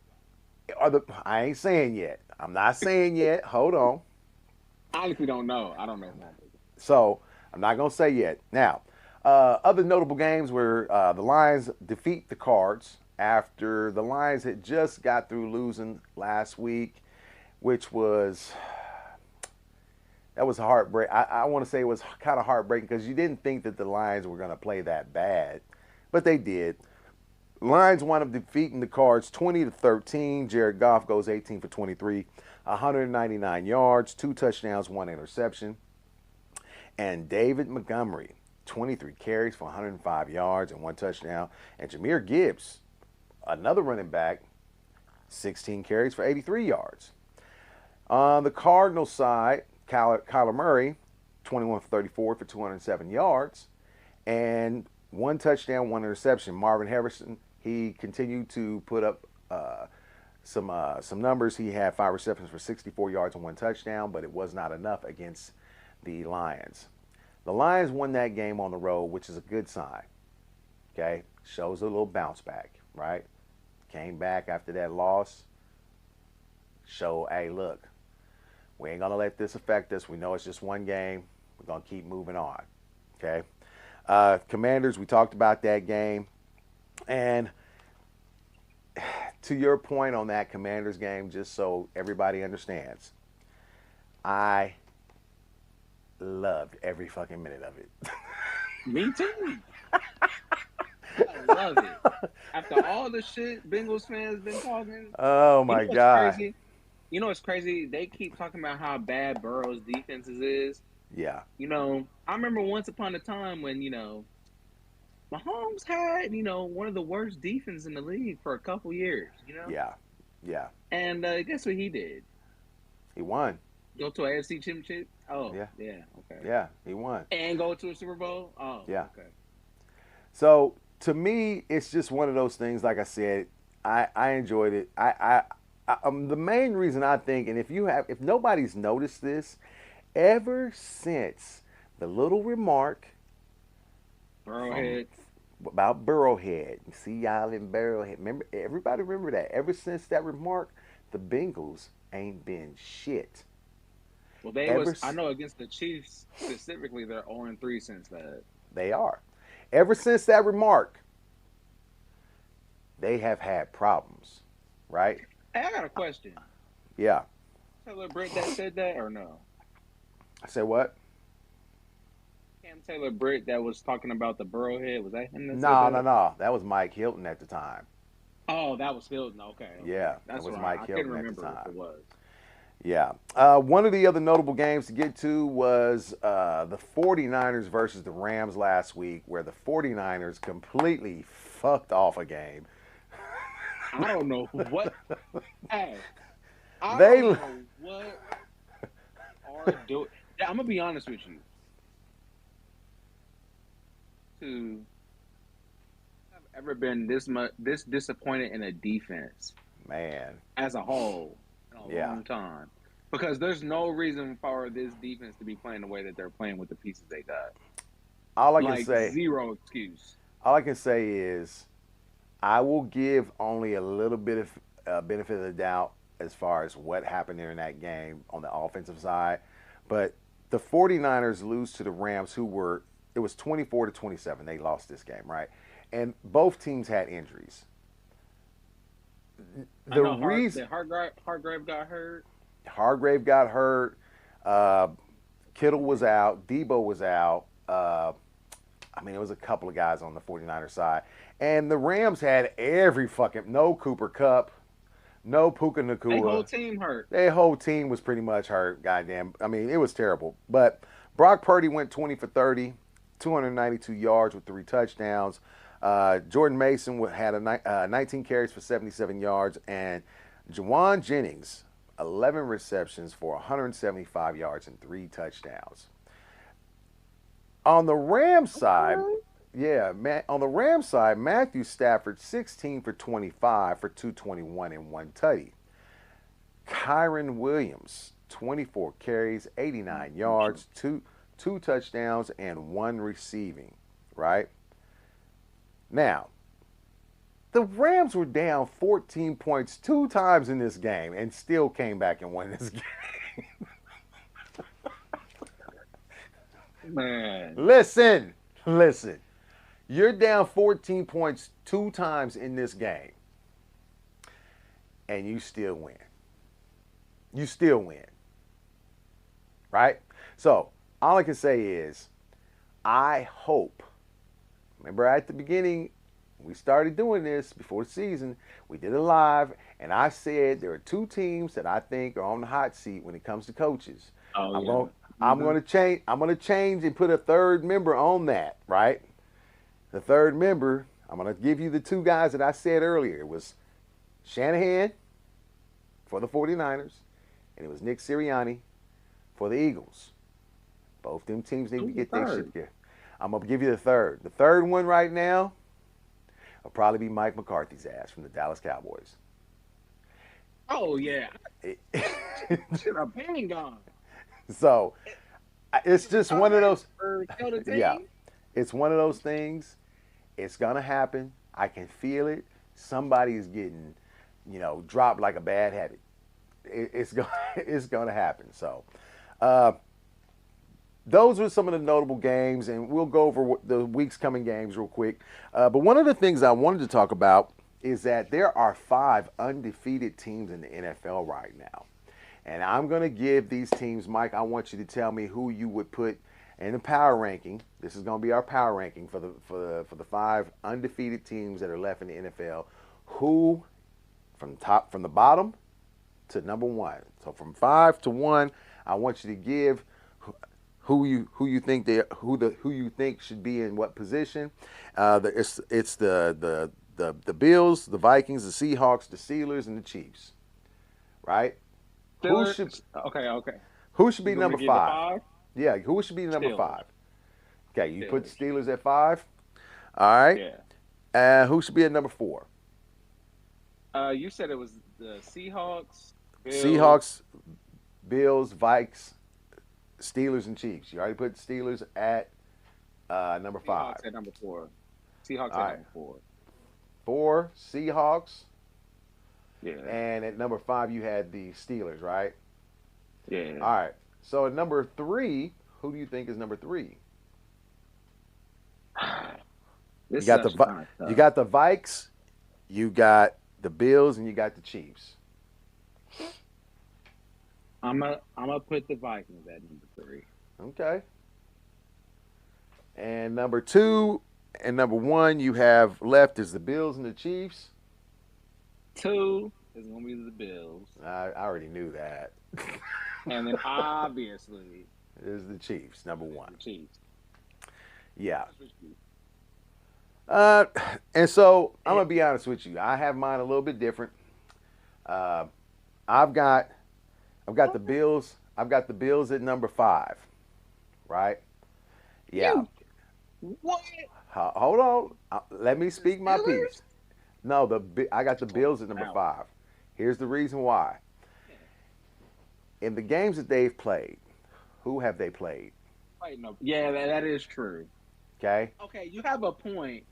I ain't saying yet. I'm not saying yet. Hold on. I honestly don't know. I don't know. So I'm not going to say yet. Now, other notable games were the Lions defeat the Cards after the Lions had just got through losing last week, which was that was a heartbreak. I want to say it was kind of heartbreaking because you didn't think that the Lions were going to play that bad, but they did. Lions wound up defeating the Cards 20-13. Jared Goff goes 18 for 23, 199 yards, 2 touchdowns, 1 interception. And David Montgomery, 23 carries for 105 yards and 1 touchdown. And Jahmyr Gibbs, another running back, 16 carries for 83 yards. On the Cardinals side, Kyler Murray, 21 for 34 for 207 yards and 1 touchdown, 1 interception. Marvin Harrison, he continued to put up some numbers. He had 5 receptions for 64 yards and 1 touchdown, but it was not enough against the Lions. The Lions won that game on the road, which is a good sign. Okay, shows a little bounce back, right? Came back after that loss. Show, hey, look, we ain't gonna let this affect us. We know it's just one game. We're gonna keep moving on. Okay. Commanders, we talked about that game, and to your point on that Commanders game, just so everybody understands, I loved every fucking minute of it. Me too. I love it. After all the shit Bengals fans been talking. Oh my God. Crazy? You know what's crazy? They keep talking about how bad Burrow's defenses is. Yeah. You know, I remember once upon a time when, Mahomes had, one of the worst defenses in the league for a couple years, Yeah. Yeah. And guess what he did? He won. Go to an AFC championship? Oh, Yeah. Yeah, okay. Yeah, he won. And go to a Super Bowl? Oh, yeah. Okay. So to me, it's just one of those things. Like I said, I enjoyed it. The main reason I think, and if nobody's noticed this, ever since the little remark Burrowhead about Burrowhead, see y'all in Burrowhead. Remember, everybody remember that. Ever since that remark, the Bengals ain't been shit. Well, I know against the Chiefs specifically, they're 0-3 since that. They are. Ever since that remark, they have had problems, right? Hey, I got a question. Yeah. Taylor Britt that said that or no? I said what? Cam Taylor Britt that was talking about the Burrowhead, was that him that said that? No. That was Mike Hilton at the time. Oh, that was Hilton. Okay. Yeah, That's that was right. Mike I Hilton couldn't at the remember time. what it was. Yeah. One of the other notable games to get to was the 49ers versus the Rams last week, where the 49ers completely fucked off a game. I don't know what. Hey, I don't know what are doing. I'm gonna be honest with you. To have ever been this disappointed in a defense, Man, as a whole, in a long time, because there's no reason for this defense to be playing the way that they're playing with the pieces they got. all I can say, zero excuse. All I can say is, I will give only a little bit of benefit of the doubt as far as what happened there in that game on the offensive side. But the 49ers lose to the Rams, it was 24-27. They lost this game, right? And both teams had injuries. Hargrave got hurt. Hargrave got hurt. Kittle was out. Debo was out. It was a couple of guys on the 49ers side. And the Rams had no Cooper Kupp, no Puka Nacua. Their whole team hurt. Their whole team was pretty much hurt. Goddamn. It was terrible. But Brock Purdy went 20 for 30, 292 yards with 3 touchdowns. Jordan Mason had 19 carries for 77 yards. And Juwan Jennings, 11 receptions for 175 yards and 3 touchdowns. On the Rams side, on the Rams side, Matthew Stafford, 16 for 25 for 221 and 1 tutty. Kyren Williams, 24 carries, 89 yards, two touchdowns, and 1 receiving, right? Now, the Rams were down 14 points 2 times in this game and still came back and won this game. Man. Listen. You're down 14 points 2 times in this game, and you still win. Right? So, all I can say is, I hope, remember at the beginning, we started doing this before the season, we did it live, And I said there are two teams that I think are on the hot seat when it comes to coaches. Oh I'm yeah. going I'm going to change. I'm going to change and put a third member on that. Right. The third member. I'm going to give you the two guys that I said earlier. It was Shanahan for the 49ers, and it was Nick Sirianni for the Eagles. Both them teams need to Who's the get their shit third? together. I'm gonna give you the third. The third one right now will probably be Mike McCarthy's ass from the Dallas Cowboys. Oh yeah. Should have been gone. So it's just one of those. Or kill the Yeah, team. it's one of those things. It's gonna happen. I can feel it. Somebody is getting, dropped like a bad habit. It's going it's gonna happen. So. Uh, those are some of the notable games, and we'll go over the week's coming games real quick. But one of the things I wanted to talk about is that there are 5 undefeated teams in the NFL right now. And I'm going to give these teams, Mike, I want you to tell me who you would put in the power ranking. This is going to be our power ranking for the 5 undefeated teams that are left in the NFL. Who from the bottom to number 1. So from 5 to 1, I want you to give who you think should be in what position. It's the Bills, the Vikings, the Seahawks, the Steelers, and the Chiefs. Right? Who Steelers. should Okay. who should be You want number me to give the 5? 5? Yeah, who should be number Steelers. 5? Okay, you put the Steelers. Steelers at 5. All right. Yeah. Who should be at number 4? You said it was the Seahawks, Bills. Seahawks, Bills, Vikes, Steelers, and Chiefs. You already put the Steelers at number 5. Seahawks at number 4. Seahawks All at right. number 4. 4, Seahawks. Yeah. And at number 5, you had the Steelers, right? Yeah. All right. So at number 3, who do you think is number 3? This You got the session's kinda tough. you got the Vikes, you got the Bills, and you got the Chiefs. I'm gonna put the Vikings at number 3. Okay. And number 2 and number 1 you have left is the Bills and the Chiefs. 2 is gonna be the Bills, I already knew that. and then obviously It is the Chiefs, number the 1. Chiefs. Yeah. Uh, and so I'm gonna be honest with you. I have mine a little bit different. Uh, I've got the Bills. I've got the Bills at number 5. Right? Yeah. What? Hold on. Let me speak my Steelers? piece. No, I got the Bills at number Wow. 5. Here's the reason why. In the games that they've played, who have they played? Wait, no. Yeah, that is true. Okay. Okay, you have a point.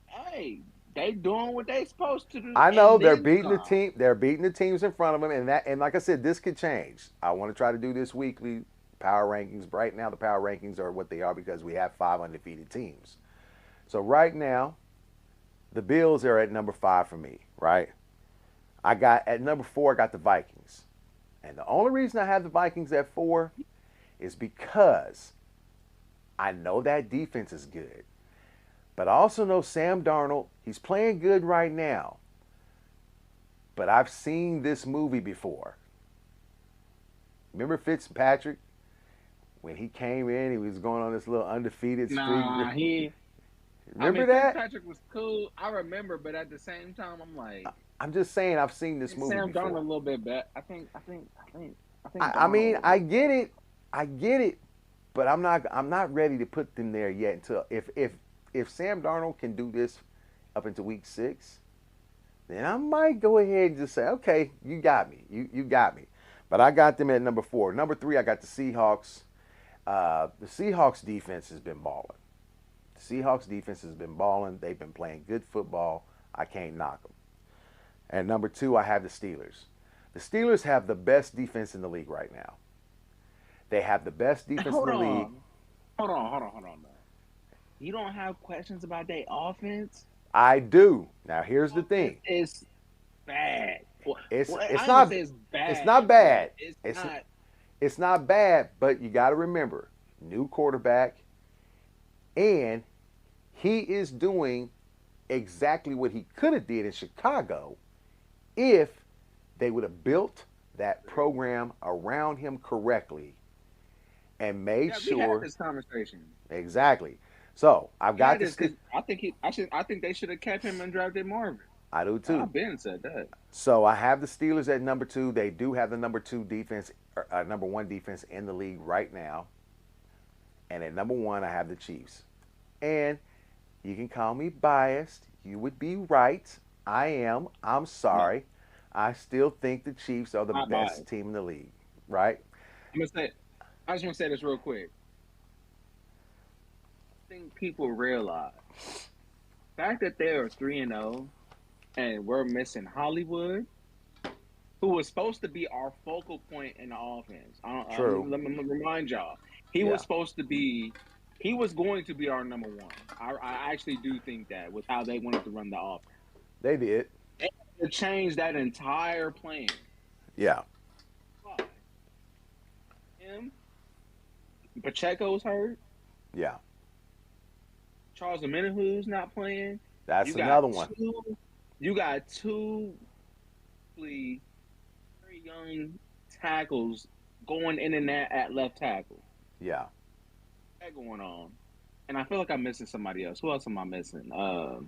Hey, they doing what they supposed to do. I know and they're then beating the some. team. They're beating the teams in front of them, and like I said, this could change. I want to try to do this weekly power rankings. Right now, the power rankings are what they are because we have 5 undefeated teams. So right now, the Bills are at number 5 for me. Right. I got at number 4. I got the Vikings, and the only reason I have the Vikings at 4 is because I know that defense is good. But I also know Sam Darnold, he's playing good right now. But I've seen this movie before. Remember Fitzpatrick? When he came in, he was going on this little undefeated streak. Nah, Remember that? Patrick was cool. I remember, but at the same time, I'm like, I'm just saying I've seen this movie Sam before. Darnold a little bit better. I think. I mean, I get it, but I'm not ready to put them there yet until if Sam Darnold can do this up until week 6, then I might go ahead and just say, okay, you got me. You got me. But I got them at number 4. Number 3, I got the Seahawks. The Seahawks defense has been balling. The Seahawks defense has been balling. They've been playing good football. I can't knock them. And number 2, I have the Steelers. The Steelers have the best defense in the league right now. They have the best defense in the league. Hold on. Man. You don't have questions about their offense? I do. Now here's the thing. It's bad. It's I it's ain't not gonna say it's bad. it's not bad. It's not. It's not bad, but you got to remember, new quarterback, and he is doing exactly what he could have did in Chicago if they would have built that program around him correctly and made Yeah, we had sure this conversation. exactly. So I've We got had to this stick. because I think they should have kept him and drafted Marvin. I do too. I've been said that. So I have the Steelers at number two. They do have the number two defense, number one defense in the league right now. And at number one, I have the Chiefs. And you can call me biased. You would be right. I am. I'm No, sorry. I still think the Chiefs are the not best biased. team in the league, right? I'm gonna say. I just want to say this real quick. I think people realize the fact that they are 3-0 and we're missing Hollywood, who was supposed to be our focal point in the offense. True. Let me remind y'all, he was Yeah, supposed to be, he was going to be our number one. I actually do think that with how they wanted to run the offense, they did. they had to change that entire plan. Yeah, Why? Him, Pacheco's hurt. yeah. Charles Omenihu's not playing. That's You got another one. two. You got two very young tackles going in and out at left tackle. Yeah. That going on, and I feel like I'm missing somebody else. Who else am I missing? Oh,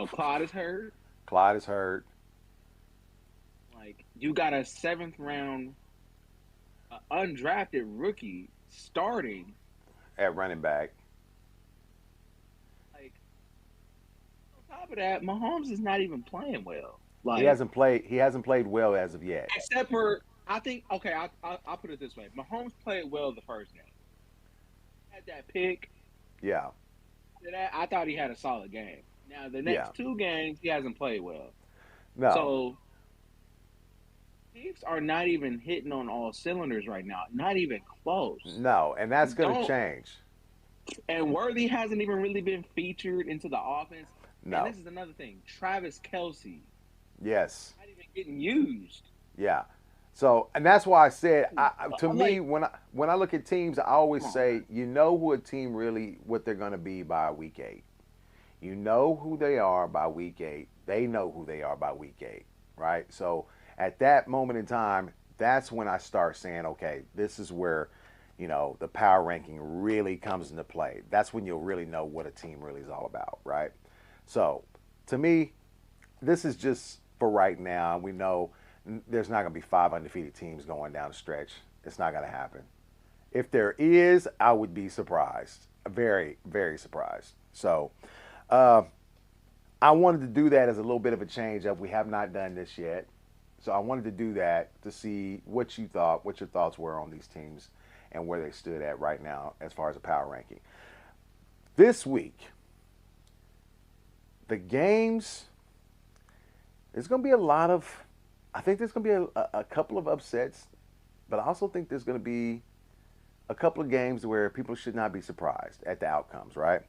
Claude is hurt. Clyde is hurt Like you got a seventh round undrafted rookie starting. at running back. Like on top of that, Mahomes is not even playing well. He Like hasn't played. He hasn't played well as of yet. except for I think okay, I'll put it this way: Mahomes played well the first game. Had that pick. Yeah. That I thought he had a solid game. Now the Yeah. next two games he hasn't played well. No. So Chiefs are not even hitting on all cylinders right now. Not even close. No, and that's going to Don't change. and Worthy hasn't even really been featured into the offense. And No. this is another thing. Travis Kelsey Yes. not even getting used. Yeah. So, and that's why I said, to I'm me, like, when I look at teams, I always come on, say, man. you know who a team really what they're going to be by week 8. You know who they are by week 8. They know who they are by week 8, right? So, at that moment in time, that's when I start saying, okay, this is where, the power ranking really comes into play. That's when you'll really know what a team really is all about, right? So, to me, this is just for right now. We know there's not going to be 5 undefeated teams going down the stretch. It's not going to happen. If there is, I would be surprised. Very, very surprised. So, uh, I wanted to do that as a little bit of a change up. We have not done this yet. So I wanted to do that to see what you thought, what your thoughts were on these teams and where they stood at right now as far as a power ranking. This week, the games, there's going to be a lot of, I think there's going to be a couple of upsets, but I also think there's going to be a couple of games where people should not be surprised at the outcomes, right?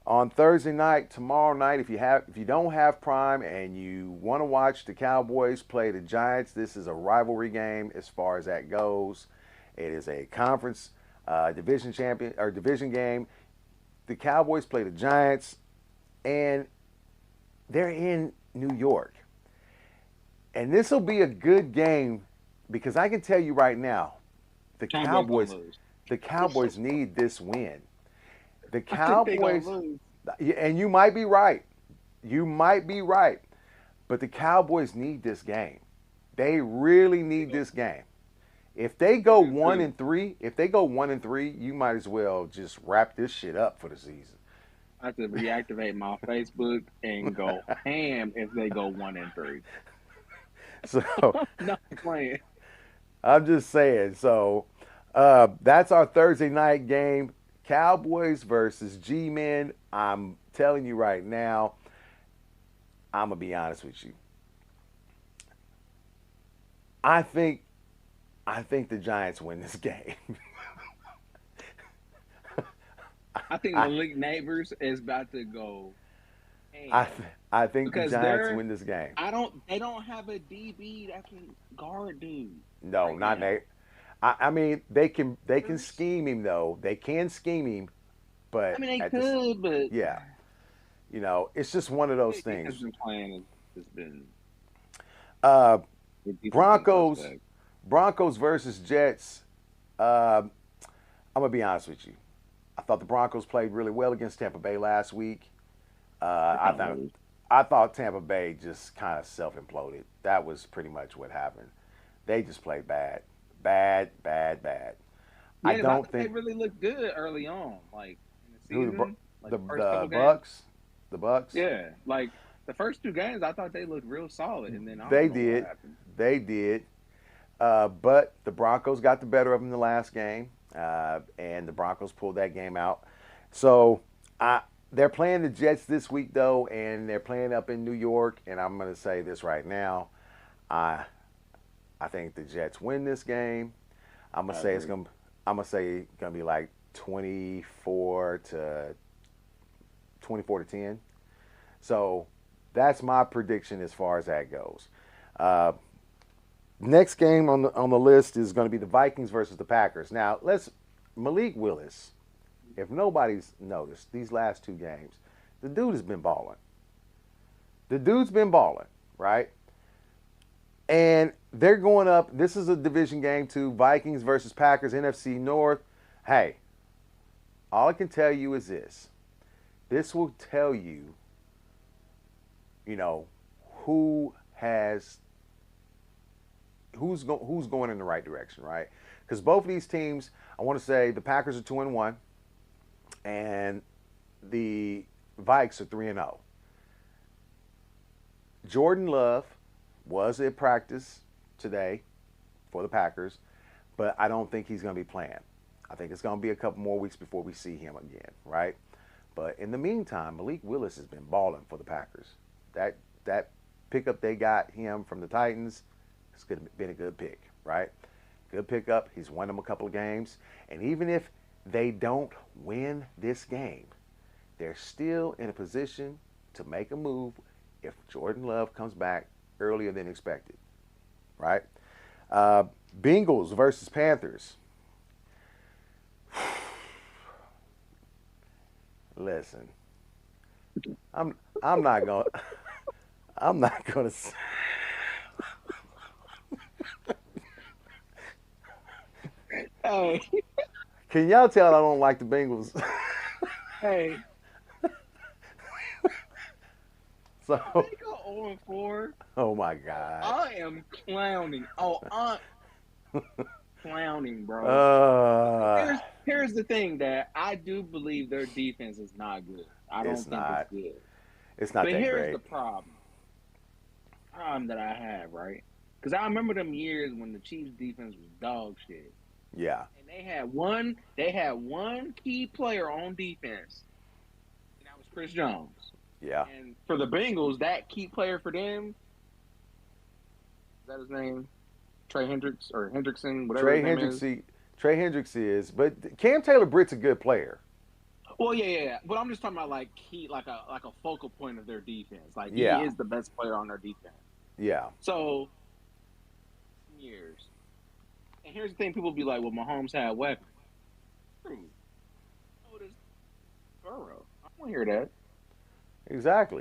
On Thursday night, tomorrow night, if you don't have Prime and you want to watch the Cowboys play the Giants, this is a rivalry game as far as that goes. It is a conference division game. The Cowboys play the Giants, and they're in New York. And this will be a good game because I can tell you right now, the Cowboys gonna Cowboys, lose. the Cowboys need this win. The I think they gonna Cowboys, lose. and you might be right. You might be right. But the Cowboys need this game. They really need this game. If they go 1-3, you might as well just wrap this shit up for the season. I have to reactivate my Facebook and go ham if they go 1-3. So I'm not playing. I'm just saying. So that's our Thursday night game. Cowboys versus G-Men. I'm telling you right now, I'm going to be honest with you. I think the Giants win this game. I think Malik Neighbors is about to go I, ham I think the because Giants win this game. they don't have a DB that can guard dude. No, right not now. Nate. I mean, they can scheme him though. They can scheme him, but I mean, they at could, but yeah, it's just one of those Nick has things. been playing It's been Uh, the defense been Broncos, suspect. Broncos versus Jets. Uh, I'm gonna be honest with you. I thought the Broncos played really well against Tampa Bay last week. They're I gonna thought lose. I thought Tampa Bay just kind of self imploded. That was pretty much what happened. They just played bad, bad, bad, bad. I Yeah, because I don't thought they think really looked good early on, like in the who season, like the the first couple the games. Bucks, the Bucks, Yeah, like the first two games, I thought they looked real solid, and then I don't they know what did, happened. they did. But the Broncos got the better of them in the last game, and the Broncos pulled that game out. So I, they're playing the Jets this week though, and they're playing up in New York. And I'm going to say this right now, I I think the Jets win this game. I'm gonna I say it's agree. gonna I'm gonna say it's gonna be like 24 to 10. So that's my prediction as far as that goes. Uh, Next game on the list is going to be the Vikings versus the Packers. Now, let's Malik Willis. If nobody's noticed these last two games, the dude has been balling. The dude's been balling, right? And they're going up. This is a division game too. Vikings versus Packers, NFC North. Hey, all I can tell you is this. This will tell you, you know, who has who's going in the right direction, right? Because both of these teams, I want to say the Packers are 2-1, and the Vikes are 3-0. Jordan Love was at practice today for the Packers, but I don't think he's going to be playing. I think it's going to be a couple more weeks before we see him again, right? But in the meantime, Malik Willis has been balling for the Packers. That pickup they got him from the Titans, it's been a good pick, right? Good pickup. He's won them a couple of games, and even if they don't win this game, they're still in a position to make a move if Jordan Love comes back earlier than expected, right? Uh, Bengals versus Panthers. Listen, I'm I'm not gonna I'm not gonna. Hey, Can y'all tell I don't like the Bengals? hey, So, they go 0-4. oh my God. I am clowning. Oh, I'm clowning, bro. Uh, Here's the thing that I do believe their defense is not good. I it's don't think it's not. good. It's not But that here's the great. problem that I have, right? Because I remember them years when the Chiefs defense was dog shit. Yeah, And they had one key player on defense, and that was Chris Jones. yeah. And for the Bengals, that key player for them, is that his name? Trey Hendricks or Hendrickson, whatever his Trey name is. Hendricks, Trey Hendricks is, but Cam Taylor Britt's a good player. Well, yeah. But I'm just talking about like key, like a focal point of their defense. Like he Yeah, is the best player on their defense. yeah. So years. And here's the thing: people be like, "Well, Mahomes had weapons." True. So does Burrow. I don't want to hear that.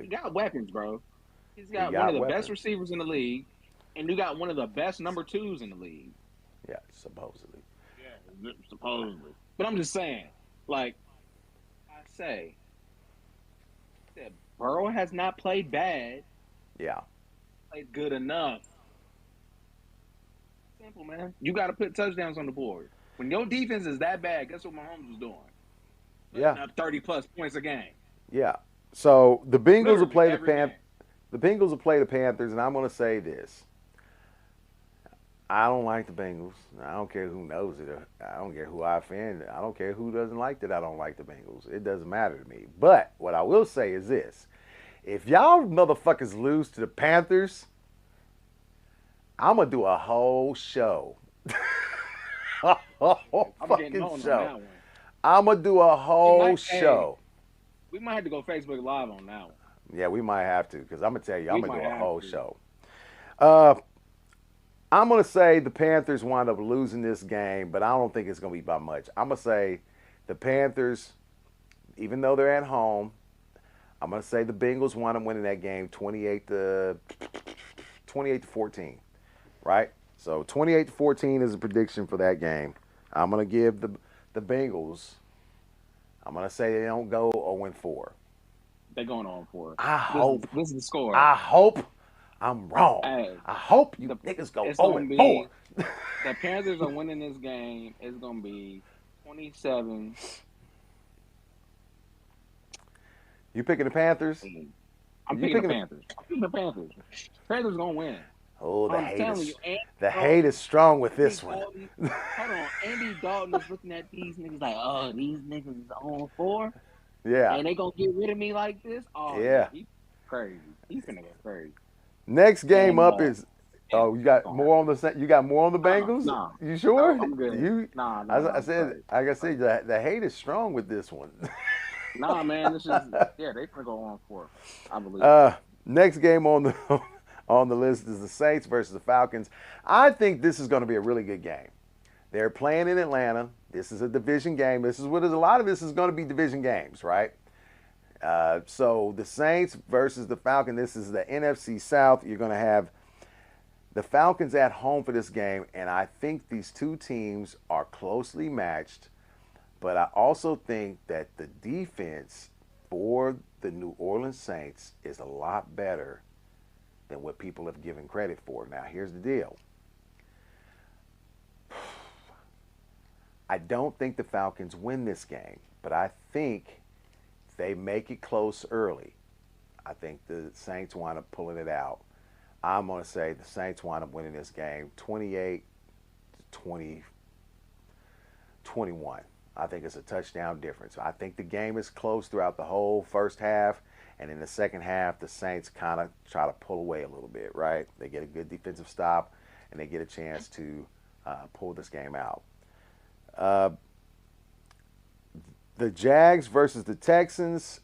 He Exactly. got weapons, bro. He's He got one of got the best weapons. receivers in the league, and you got one of the best number twos in the league. Yeah, supposedly. Yeah, supposedly. But I'm just saying, like I say, that Burrow has not played bad, Yeah, played good enough. Simple, man. You got to put touchdowns on the board. When your defense is that bad, guess what Mahomes was doing? Putting yeah, up 30 plus points a game, yeah. So the Bengals will literally play the every game. The Bengals will play the Panthers, and I'm going to say this: I don't like the Bengals. I don't care who knows it. I don't care who I offend. I don't care who doesn't like that I don't like the Bengals. It doesn't matter to me. But what I will say is this: if y'all motherfuckers lose to the Panthers, I'm gonna do a whole show. A whole I'm getting fucking on show. that one. I'm gonna do a whole Hey, show. we might have to go Facebook Live on that one. Yeah, we might have to, because I'm gonna tell you, I'm We gonna might do a have whole to. show. Uh, I'm gonna say the Panthers wind up losing this game, but I don't think it's gonna be by much. I'm gonna say the Panthers, even though they're at home, I'm gonna say the Bengals wind up winning that game 28-14, right? So 28-14 is a prediction for that game. I'm gonna give the Bengals. I'm gonna say they don't go 0-4. They're going on for it. I hope. This is the score. I hope I'm wrong. Hey, I hope you the niggas go it's 0 gonna and 4. be the Panthers are winning this game. It's gonna be 27. You picking the Panthers? I'm You picking the picking the Panthers. I'm picking the Panthers. Panthers gonna win. Oh, I'm telling you, the hate is strong with Andy this one. Dalton. Hold on, Andy Dalton is looking at these niggas like, oh, these niggas is on 4, Yeah. and they gonna get rid of me like this. Oh Yeah. he crazy. He's finna go crazy. Next game And, up is you got more on the Bengals? Nah. You sure? I'm good. You Nah, I said like I said the hate is strong with this one. Nah, man, this is they finna go on 4. I believe. Next game on the on the list is the Saints versus the Falcons. I think this is going to be a really good game. They're playing in Atlanta. This is a division game. This is what is a lot of this is going to be division games, right? So the Saints versus the Falcons. This is the NFC South. You're going to have the Falcons at home for this game, and I think these two teams are closely matched. But I also think that the defense for the New Orleans Saints is a lot better than what people have given credit for. Now, here's the deal. I don't think the Falcons win this game, but I think they make it close early. I think the Saints wind up pulling it out. I'm going to say the Saints wind up winning this game 28-20, 21. I think it's a touchdown difference. I think the game is close throughout the whole first half. And in the second half, the Saints kind of try to pull away a little bit, right? They get a good defensive stop, and they get a chance to pull this game out. The Jags versus the Texans.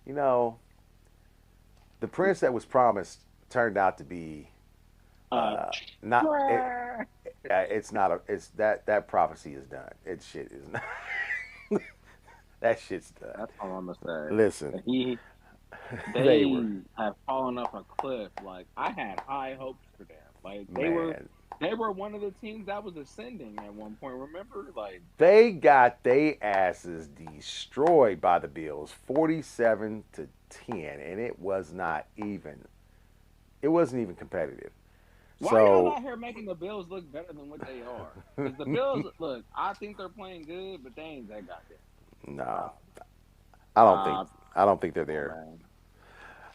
You know, the prince that was promised turned out to be not. It's not a. It's that prophecy is done. Shit is not. That shit's done. That's all I'm gonna say. Listen, they have fallen off a cliff. Like I had high hopes for them. Like they were one of the teams that was ascending at one point. Remember, like they got their asses destroyed by the Bills, 47-10, and it wasn't even competitive. Why are y'all out here making the Bills look better than what they are? Because the Bills, look, I think they're playing good, but they ain't that goddamn. No, I don't think they're there.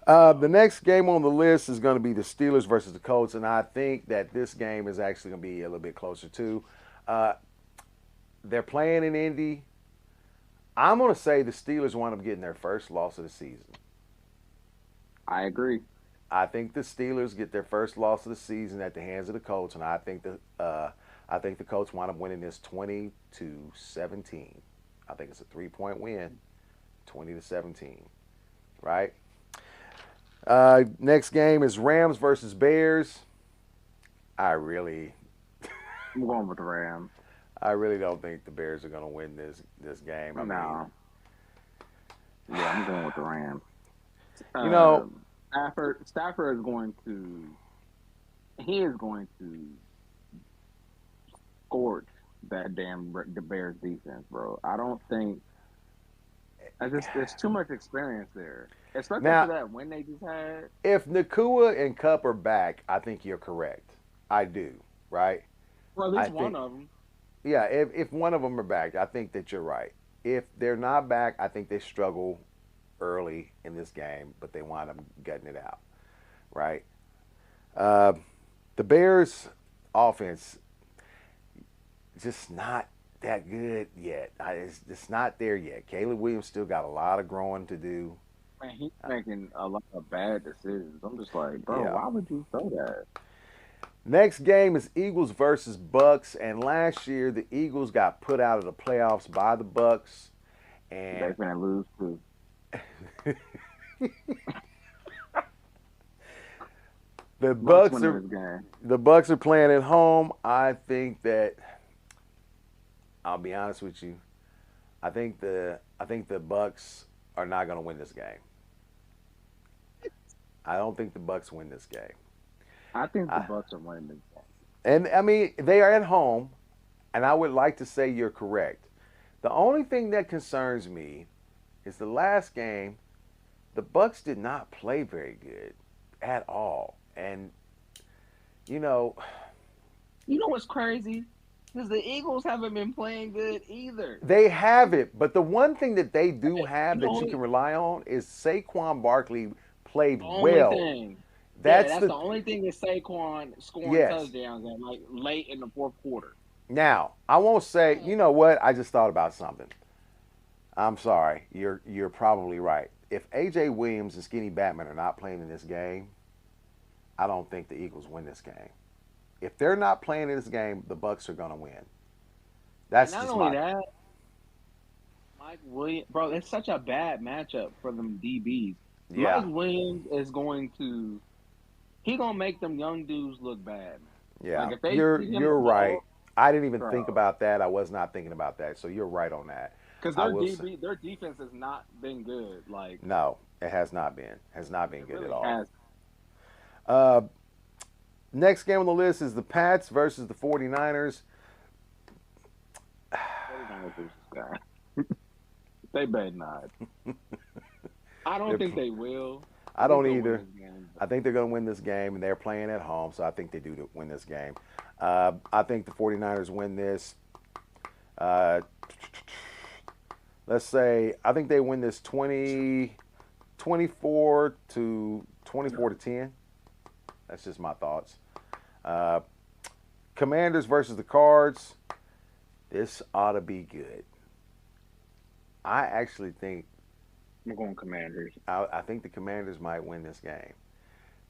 Man. The next game on the list is going to be the Steelers versus the Colts, and I think that this game is actually going to be a little bit closer too. They're playing in Indy. I'm going to say the Steelers wind up getting their first loss of the season. I agree. I think the Steelers get their first loss of the season at the hands of the Colts, and I think the Colts wind up winning this 20-17. I think it's a 3-point win, 20-17, right? Next game is Rams versus Bears. I'm going with the Rams. I really don't think the Bears are going to win this game. Yeah, I'm going with the Rams. You know, Stafford is going to scorch that the Bears defense, bro. I don't think there's too much experience there, especially after that win they just had. If Nakua and Kupp are back, I think you're correct. I do, right? Well, at least one of them. Yeah, if one of them are back, I think that you're right. If they're not back, I think they struggle early in this game, but they wind up gutting it out, right? The Bears' offense just not that good yet. It's not there yet. Caleb Williams still got a lot of growing to do. Man, he's making a lot of bad decisions. I'm just like, bro, why would you say that? Next game is Eagles versus Bucks, and last year the Eagles got put out of the playoffs by the Bucks, and they're gonna lose too. The Bucks are playing at home. I think that I'll be honest with you. I think the Bucks are not going to win this game. I don't think the Bucks win this game. I think the I, Bucks are winning this game. and I mean, they are at home, and I would like to say you're correct. The only thing that concerns me is the last game. The Bucks did not play very good at all, and you know You know what's crazy? Because the Eagles haven't been playing good either. they have it. But the one thing that they do You have know that you what? can rely on is Saquon Barkley played Only well. thing. Yeah, That's that's the the only thing is Saquon scoring yes. touchdowns at like late in the fourth quarter. Now I won't say. You know what? I just thought about something. I'm sorry. You're probably right. If AJ Williams and Skinny Batman are not playing in this game, I don't think the Eagles win this game. If they're not playing in this game, the Bucks are gonna win. And That's not just only my that, Mike Williams, bro, it's such a bad matchup for them DBs. Mike yeah. Williams is going to he gonna make them young dudes look bad, man. Yeah, Like if they you're feed him the you're right. ball, I didn't even think bro, about that. I was not thinking about that. So you're right on that. because I will say their defense has not been good. Like no, it has not been it good at really all. has. Uh, next game on the list is the Pats versus the 49ers. 49ers versus guy. They better not. I don't They're, think they will. I I think don't they'll win either. this game. I think they're going to win this game, and they're playing at home, so I think they do win this game. I think the 49ers win this. Uh, let's say I think they win this 24 to 24 to 10. That's just my thoughts. Uh, Commanders versus the Cards. This ought to be good. I actually think I'm going Commanders. I think the Commanders might win this game,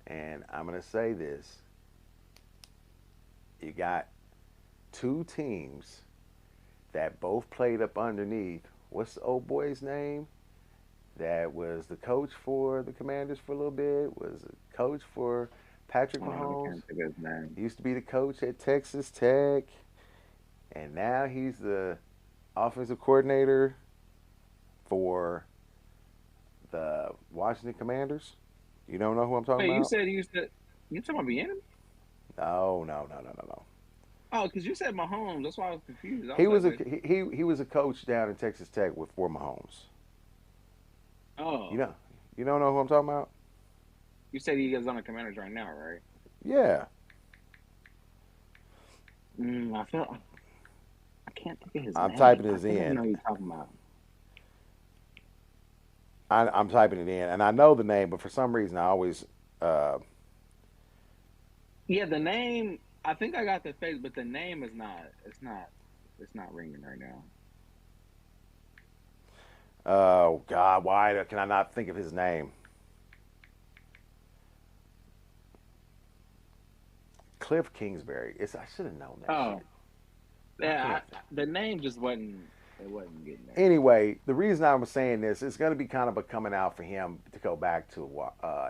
and I'm going to say this: you got two teams that both played up underneath. What's the old boy's name? That was the coach for the Commanders for a little bit. Was a coach for Patrick Oh, I Mahomes. can't think of his name. He used to be the coach at Texas Tech, and now he's the offensive coordinator for the Washington Commanders. You don't know who I'm talking Wait, about? you talking about the enemy? No, no, no, no, no, no. Oh, because you said Mahomes. That's why I was confused. I He was was like, a wait. he was a coach down in Texas Tech with for Mahomes. You Oh, know, you don't know who I'm talking about? you said he is on the Commanders right now, right? Yeah, I feel I can't think of his I'm name. typing I his think I in. know who you're talking about. I'm typing it in, and I know the name, but for some reason I always uh, Yeah, the name. I think I got the face, but the name is not. It's not. It's not ringing right now. oh God, why can I not think of his name? Cliff Kingsbury. I should have known that Oh, shit. I yeah. can't. The name just wasn't. It wasn't getting there. Anyway, the reason I was saying this, it's going to be kind of a coming out for him to go back to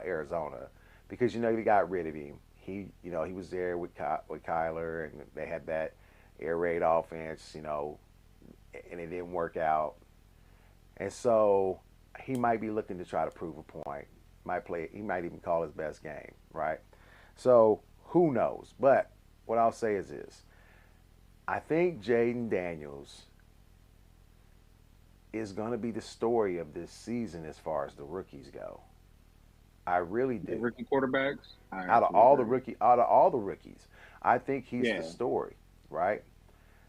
Arizona, because they got rid of him. He was there with with Kyler, and they had that air raid offense, and it didn't work out, and so he might be looking to try to prove a point. He might even call his best game, right? So who knows? But what I'll say is this: I think Jaden Daniels is going to be the story of this season as far as the rookies go. I really The do. rookie quarterbacks. I Out of actually all the agree. rookie, out of all the rookies, I think he's the Yeah. story, right?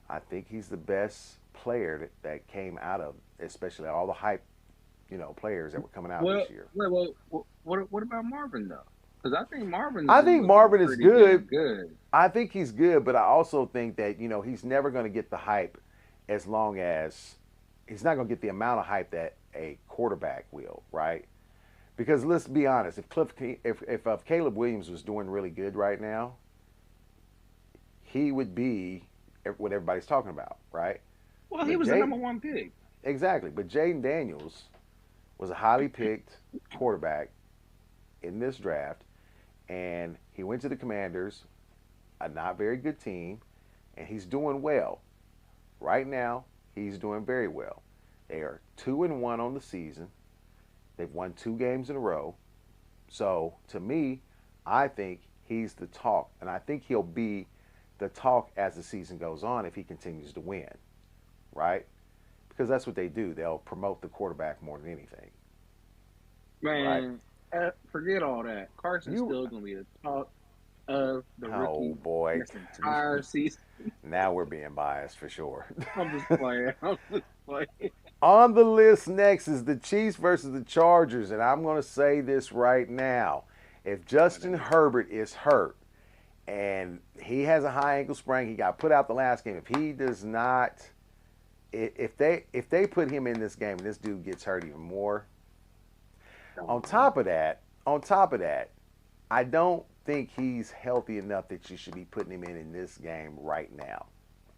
I think he's the best player that came out of, especially all the hype, players that were coming out Well, this year. what about Marvin though? Because I think Marvin's I been think looking Marvin is pretty damn good. good. I think he's good, but I also think that he's never going to get the hype as long as he's not going to get the amount of hype that a quarterback will, right? Because let's be honest, if Caleb Williams was doing really good right now, he would be what everybody's talking about, right? Well, he But was the number one pick. exactly. But Jaden Daniels was a highly picked quarterback in this draft, and he went to the Commanders, a not very good team, and he's doing well. Right now, he's doing very well. They are 2-1 on the season. They've won 2 games in a row. So to me, I think he's the talk, and I think he'll be the talk as the season goes on if he continues to win, right? Because that's what they do. They'll promote the quarterback more than anything, right? Man, forget all that. Carson's You, still gonna be the talk of the oh rookie boy, this entire season. now we're being biased for sure. I'm just playing. I'm just playing. On the list next is the Chiefs versus the Chargers, and I'm going to say this right now. If Justin Herbert is hurt and he has a high ankle sprain, he got put out the last game. If he does not, if they put him in this game and this dude gets hurt even more, on top of that, I don't think he's healthy enough that you should be putting him in this game right now.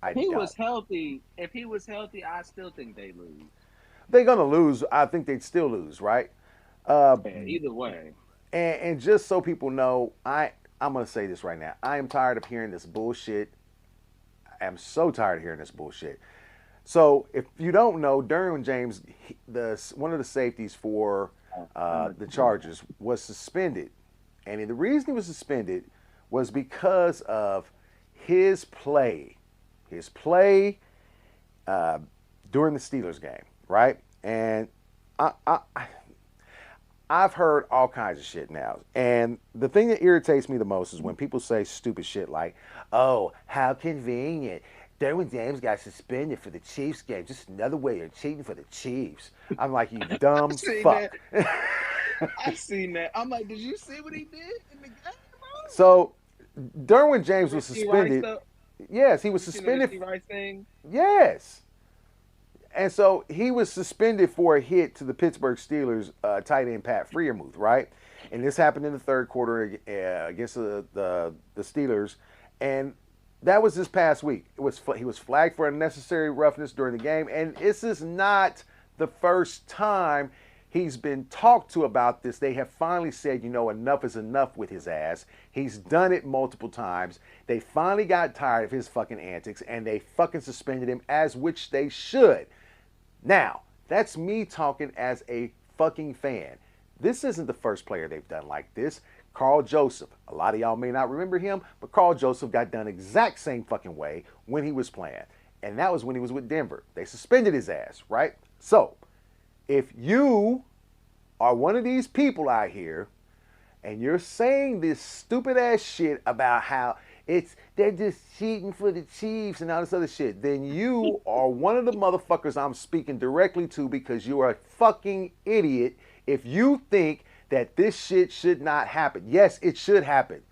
I If he don't. was healthy, I still think they lose. They're gonna lose. I think they'd still lose, right? Uh, Yeah, either way. and just so people know, I'm gonna say this right now. I am tired of hearing this bullshit. I am so tired of hearing this bullshit. So if you don't know, Derwin James, one of the safeties for the Chargers, was suspended, and the reason he was suspended was because of his play, his play uh, during the Steelers game, right? And I've heard all kinds of shit now. And the thing that irritates me the most is when people say stupid shit like, oh, how convenient. Derwin James got suspended for the Chiefs game. Just another way of cheating for the Chiefs. I'm like, you dumb fuck. I seen that. I'm like, did you see what he did in the game, bro? So, Derwin James was Richie Rice suspended. stuff. Yes, he was You seen the Richie suspended. Rice thing? Yes. And so he was suspended for a hit to the Pittsburgh Steelers tight end Pat Freiermuth, right? And this happened in the third quarter against the Steelers, and that was this past week. He was flagged for unnecessary roughness during the game, and this is not the first time he's been talked to about this. They have finally said, enough is enough with his ass. He's done it multiple times. They finally got tired of his fucking antics, and they fucking suspended him, as which they should. Now, that's me talking as a fucking fan. This isn't the first player they've done like this. Carl Joseph. A lot of y'all may not remember him, but Carl Joseph got done exact same fucking way when he was playing. And that was when he was with Denver. They suspended his ass, right? So, if you are one of these people out here and you're saying this stupid ass shit about how they're just cheating for the Chiefs and all this other shit, then you are one of the motherfuckers I'm speaking directly to, because you are a fucking idiot if you think that this shit should not happen. Yes, it should happen.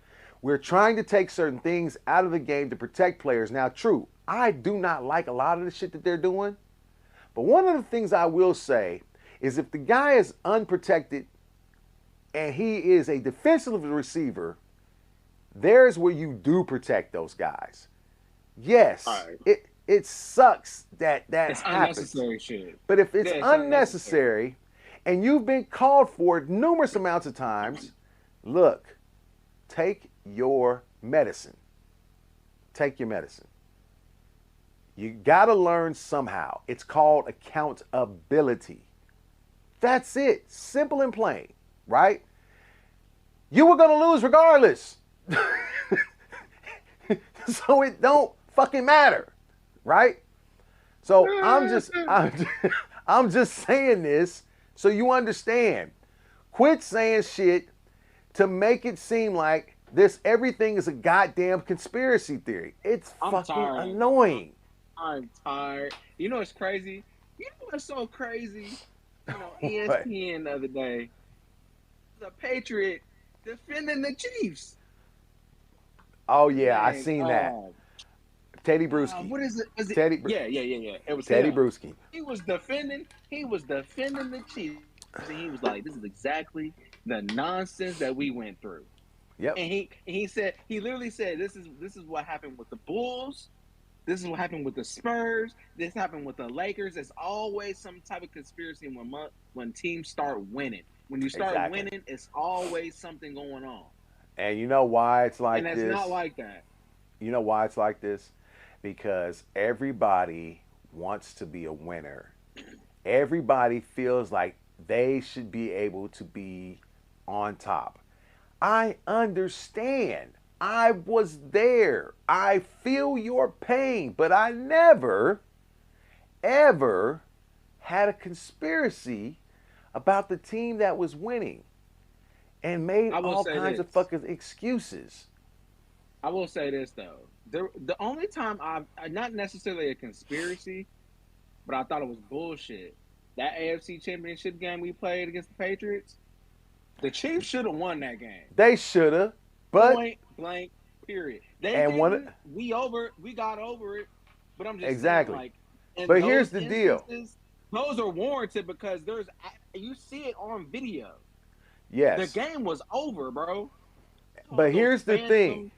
We're trying to take certain things out of the game to protect players. Now, true, I do not like a lot of the shit that they're doing, but one of the things I will say is if the guy is unprotected and he is a defensive receiver, there's where you do protect those guys. Yes, Right. it sucks that It's happens. unnecessary shit. But if it's Yeah, it's unnecessary and you've been called for it numerous amounts of times, look, take your medicine. Take your medicine. You got to learn somehow. It's called accountability. That's it. Simple and plain, right? You were going to lose regardless. So it don't fucking matter, right? So I'm just saying this so you understand. Quit saying shit to make it seem like everything is a goddamn conspiracy theory. It's I'm fucking tired. annoying. I'm tired. You know what's crazy? You know what's so crazy? What? ESPN the other day, the Patriot defending the Chiefs. Oh yeah, I Like, seen that. Teddy Bruschi. what is it? Teddy. Yeah. It was Teddy him. Bruschi. He was defending the Chiefs. And he was like, "This is exactly the nonsense that we went through." Yep. And he literally said, "This is what happened with the Bulls. This is what happened with the Spurs. This happened with the Lakers. There's always some type of conspiracy when teams start winning. When you start Exactly. winning, it's always something going on. And you know why it's like And that's this? not like that. You know why it's like this? Because everybody wants to be a winner. Everybody feels like They should be able to be on top. I understand. I was there. I feel your pain, but I never, ever had a conspiracy about the team that was winning and made I will all say kinds of this. fucking excuses. I will say this though. The only time I've not necessarily a conspiracy, but I thought it was bullshit. That AFC Championship game we played against the Patriots, the Chiefs should have won that game. They should have, but Point blank. Period. They and one didn't. We got over it. But I'm just saying, exactly. like in But here's those the deal. instances, those are warranted because you see it on video. The Yes, game was over, bro. All but those here's the thing. phantom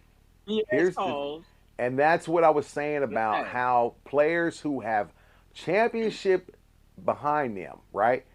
BS Here's the calls. And that's what I was saying about Yeah. how players who have championship behind them, right?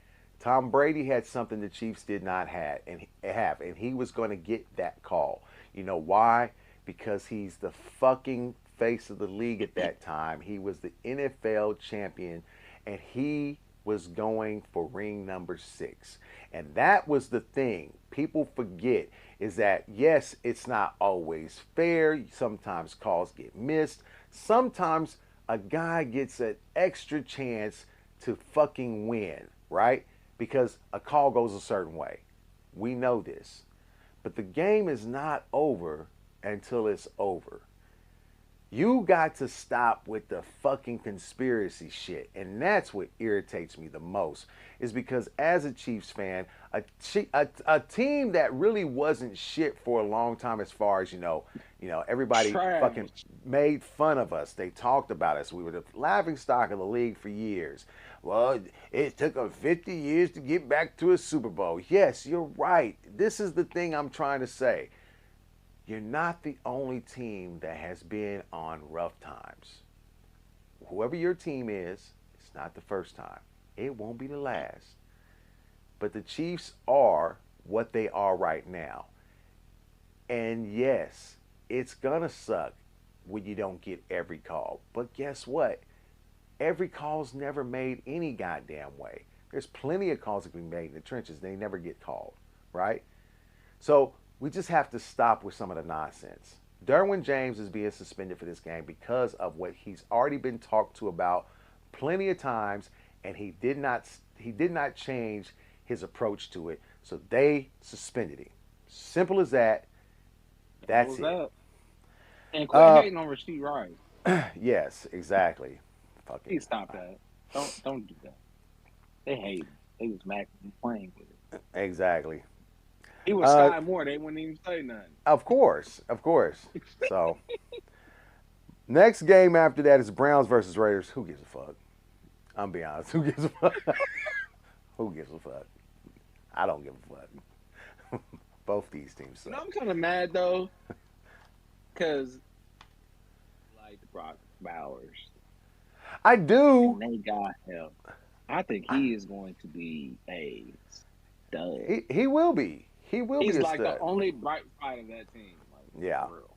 Tom Brady had something the Chiefs did not have, and he was going to get that call. You know why? Because he's the fucking face of the league at that time. He was the NFL champion, and he was going for ring number 6. And that was the thing people forget is that yes, it's not always fair. Sometimes calls get missed. Sometimes a guy gets an extra chance to fucking win, right? Because a call goes a certain way. We know this. But the game is not over until it's over. You got to stop with the fucking conspiracy shit. And that's what irritates me the most. Is because as a Chiefs fan, a team that really wasn't shit for a long time as far as, everybody Trash. fucking made fun of us. They talked about us. We were the laughing stock of the league for years. Well, it took them 50 years to get back to a Super Bowl. Yes, you're right. This is the thing I'm trying to say. You're not the only team that has been on rough times. Whoever your team is, it's not the first time. It won't be the last. But the Chiefs are what they are right now. And yes, it's going to suck when you don't get every call. But guess what? Every call's never made any goddamn way. There's plenty of calls that can be made in the trenches. They never get called, right? So we just have to stop with some of the nonsense. Derwin James is being suspended for this game because of what he's already been talked to about plenty of times, and he did not change his approach to it. So they suspended him. Simple as that. That's it. That? And quit Uh, hating on Rasheed Rice. yes, exactly. Fucking Please stop that. Don't do that. They hate him. They was mad playing with it. exactly. He was Uh, Sky Moore. They wouldn't even say nothing. of course, of course. So next game after that is Browns versus Raiders. Who gives a fuck? I'm being honest. Who gives a fuck? Who gives a fuck? I don't give a fuck. Both these teams You know, suck. I'm kind of mad though, because like Brock Bowers, I do. and they got help. I think he is going to be a stud. He will be. He will be He's a like the stud. only bright side of that team. Like, Yeah. for real.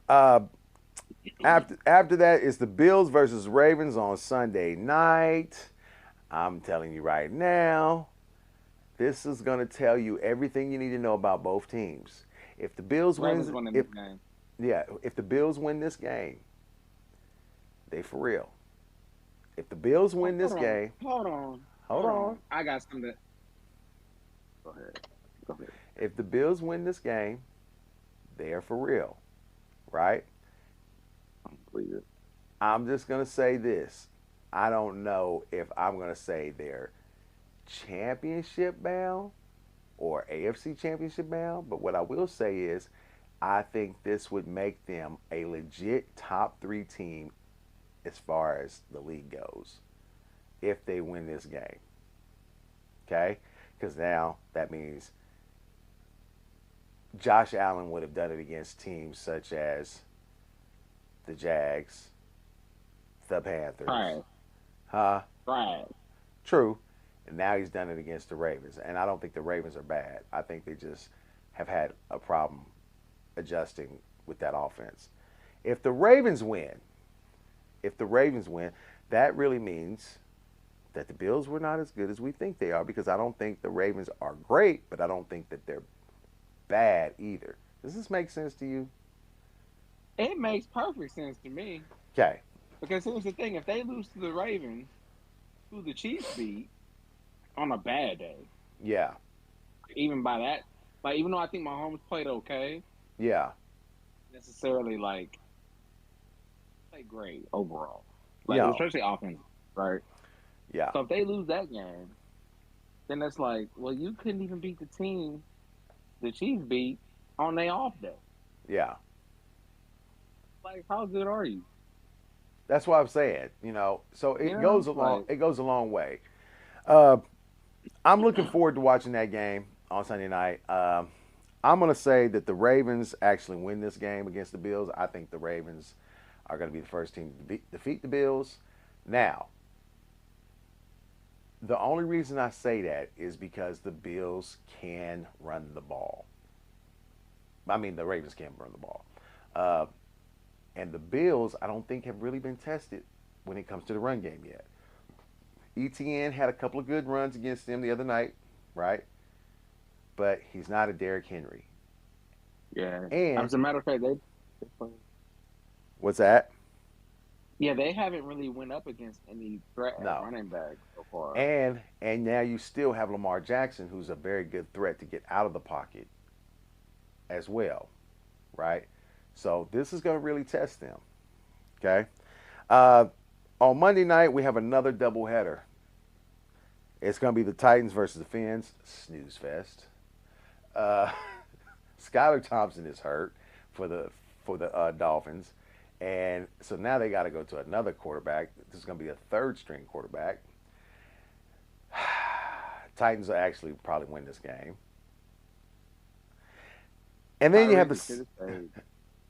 Uh, after that is the Bills versus Ravens on Sunday night. I'm telling you right now, this is going to tell you everything you need to know about both teams. If the Bills Ravens wins, winning if this game. yeah, if the Bills win this game, they for real. If the Bills win this game, hold on. I got something. Go ahead. Go ahead. If the Bills win this game, they are for real, right? Please. I'm just going to say this. I don't know if I'm going to say they're championship bound or AFC championship bound, but what I will say is I think this would make them a legit top 3 team as far as the league goes if they win this game. Okay? Because now that means Josh Allen would have done it against teams such as the Jags, the Panthers. Right. Huh? Right. True. And now he's done it against the Ravens. And I don't think the Ravens are bad. I think they just have had a problem adjusting with that offense. If the Ravens win, that really means that the Bills were not as good as we think they are, because I don't think the Ravens are great, but I don't think that they're bad either. Does this make sense to you? It makes perfect sense to me. Okay. Because here's the thing: if they lose to the Ravens, who the Chiefs beat on a bad day, Yeah. even by that, like even though I think Mahomes played okay, Yeah. necessarily like played great overall, like Yeah. especially offense, right? Yeah. So if they lose that game, then it's like, well, you couldn't even beat the team the Chiefs beat on their off day. Yeah. Like, how good are you? That's what I'm saying. So You it know, goes a long like it goes a long way. Uh, I'm looking forward to watching that game on Sunday night. I'm going to say that the Ravens actually win this game against the Bills. I think the Ravens are going to be the first team to defeat the Bills. Now, the only reason I say that is because the Bills can run the ball. I mean, the Ravens can run the ball. Uh, and the Bills, I don't think, have really been tested when it comes to the run game yet. ETN had a couple of good runs against them the other night, right? But he's not a Derrick Henry. yeah. And As a matter of fact, what's that? yeah, they haven't really went up against any threat at No. running back so far. And now you still have Lamar Jackson, who's a very good threat to get out of the pocket as well, right? So this is going to really test them. Okay. Uh, on Monday night we have another doubleheader. It's going to be the Titans versus the Fins. Snooze fest. Uh, Skylar Thompson is hurt for the Dolphins, and so now they got to go to another quarterback. This is going to be a third string quarterback. Titans will actually probably win this game. And then you have the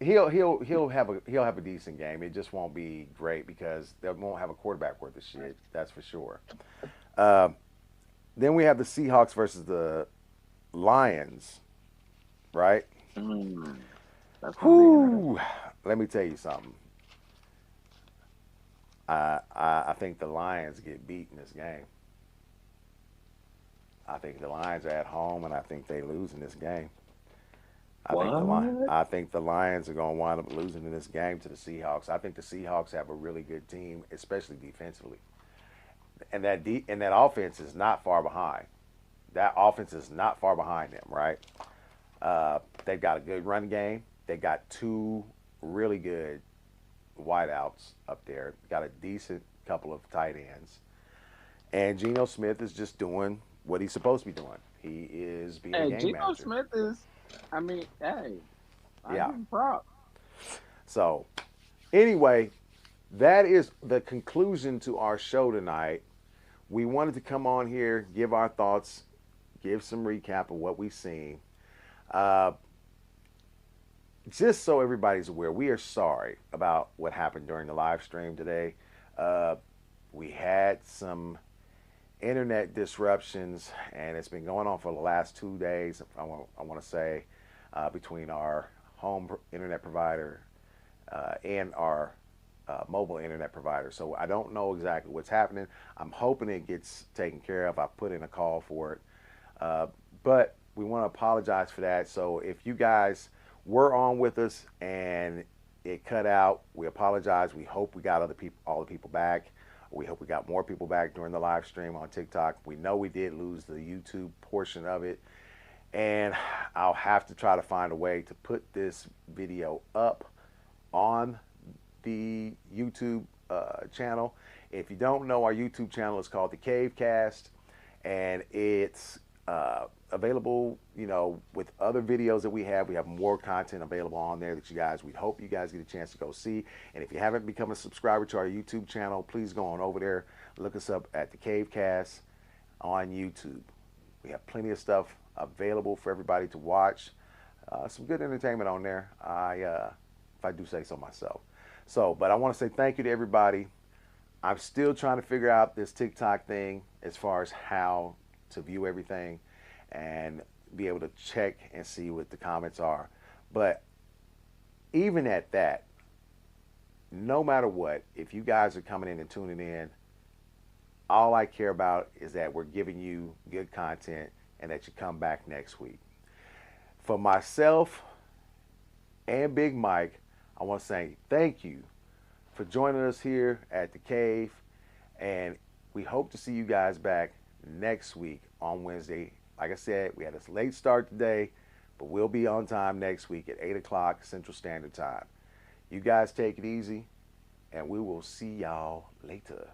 he'll have a decent game. It just won't be great because they won't have a quarterback worth of shit. That's for sure. Uh, then we have the Seahawks versus the Lions, right? Mm, that's gonna be Whoo! interesting. Let me tell you something. I think the Lions get beat in this game. I think the Lions are at home, and I think they lose in this game. What? I think the Lions are going to wind up losing in this game to the Seahawks. I think the Seahawks have a really good team, especially defensively, and that offense is not far behind. That offense is not far behind them, right? They've got a good run game. They got two really good wideouts up there. Got a decent couple of tight ends, and Geno Smith is just doing what he's supposed to be doing. He is being a Hey, game Geno manager. Smith is. I mean, hey, I Yeah. give him props. So, anyway, that is the conclusion to our show tonight. We wanted to come on here, give our thoughts, give some recap of what we've seen. Uh, just so everybody's aware, we are sorry about what happened during the live stream today. Uh, we had some internet disruptions, and it's been going on for the last 2 days. I want to say between our home internet provider and our mobile internet provider. So I don't know exactly what's happening. I'm hoping it gets taken care of. I put in a call for it, but we want to apologize for that. So if you guys were on with us and it cut out, we apologize. We hope we got all the people back. We hope we got more people back during the live stream on TikTok. We know we did lose the YouTube portion of it, and I'll have to try to find a way to put this video up on the YouTube channel. If you don't know, our YouTube channel is called The Cavecast, and it's available, with other videos that we have. We have more content available on there that we hope you guys get a chance to go see. And if you haven't become a subscriber to our YouTube channel, please go on over there. Look us up at The Cavecast on YouTube. We have plenty of stuff available for everybody to watch. Some good entertainment on there, if I do say so myself. But I want to say thank you to everybody. I'm still trying to figure out this TikTok thing as far as how to view everything and be able to check and see what the comments are. But even at that, no matter what, if you guys are coming in and tuning in, All I care about is that we're giving you good content and that you come back next week. For myself and Big Mike, I want to say thank you for joining us here at the Cave. And we hope to see you guys back next week on Wednesday. Like I said, we had a late start today, but we'll be on time next week at 8 o'clock Central Standard Time. You guys take it easy, and we will see y'all later.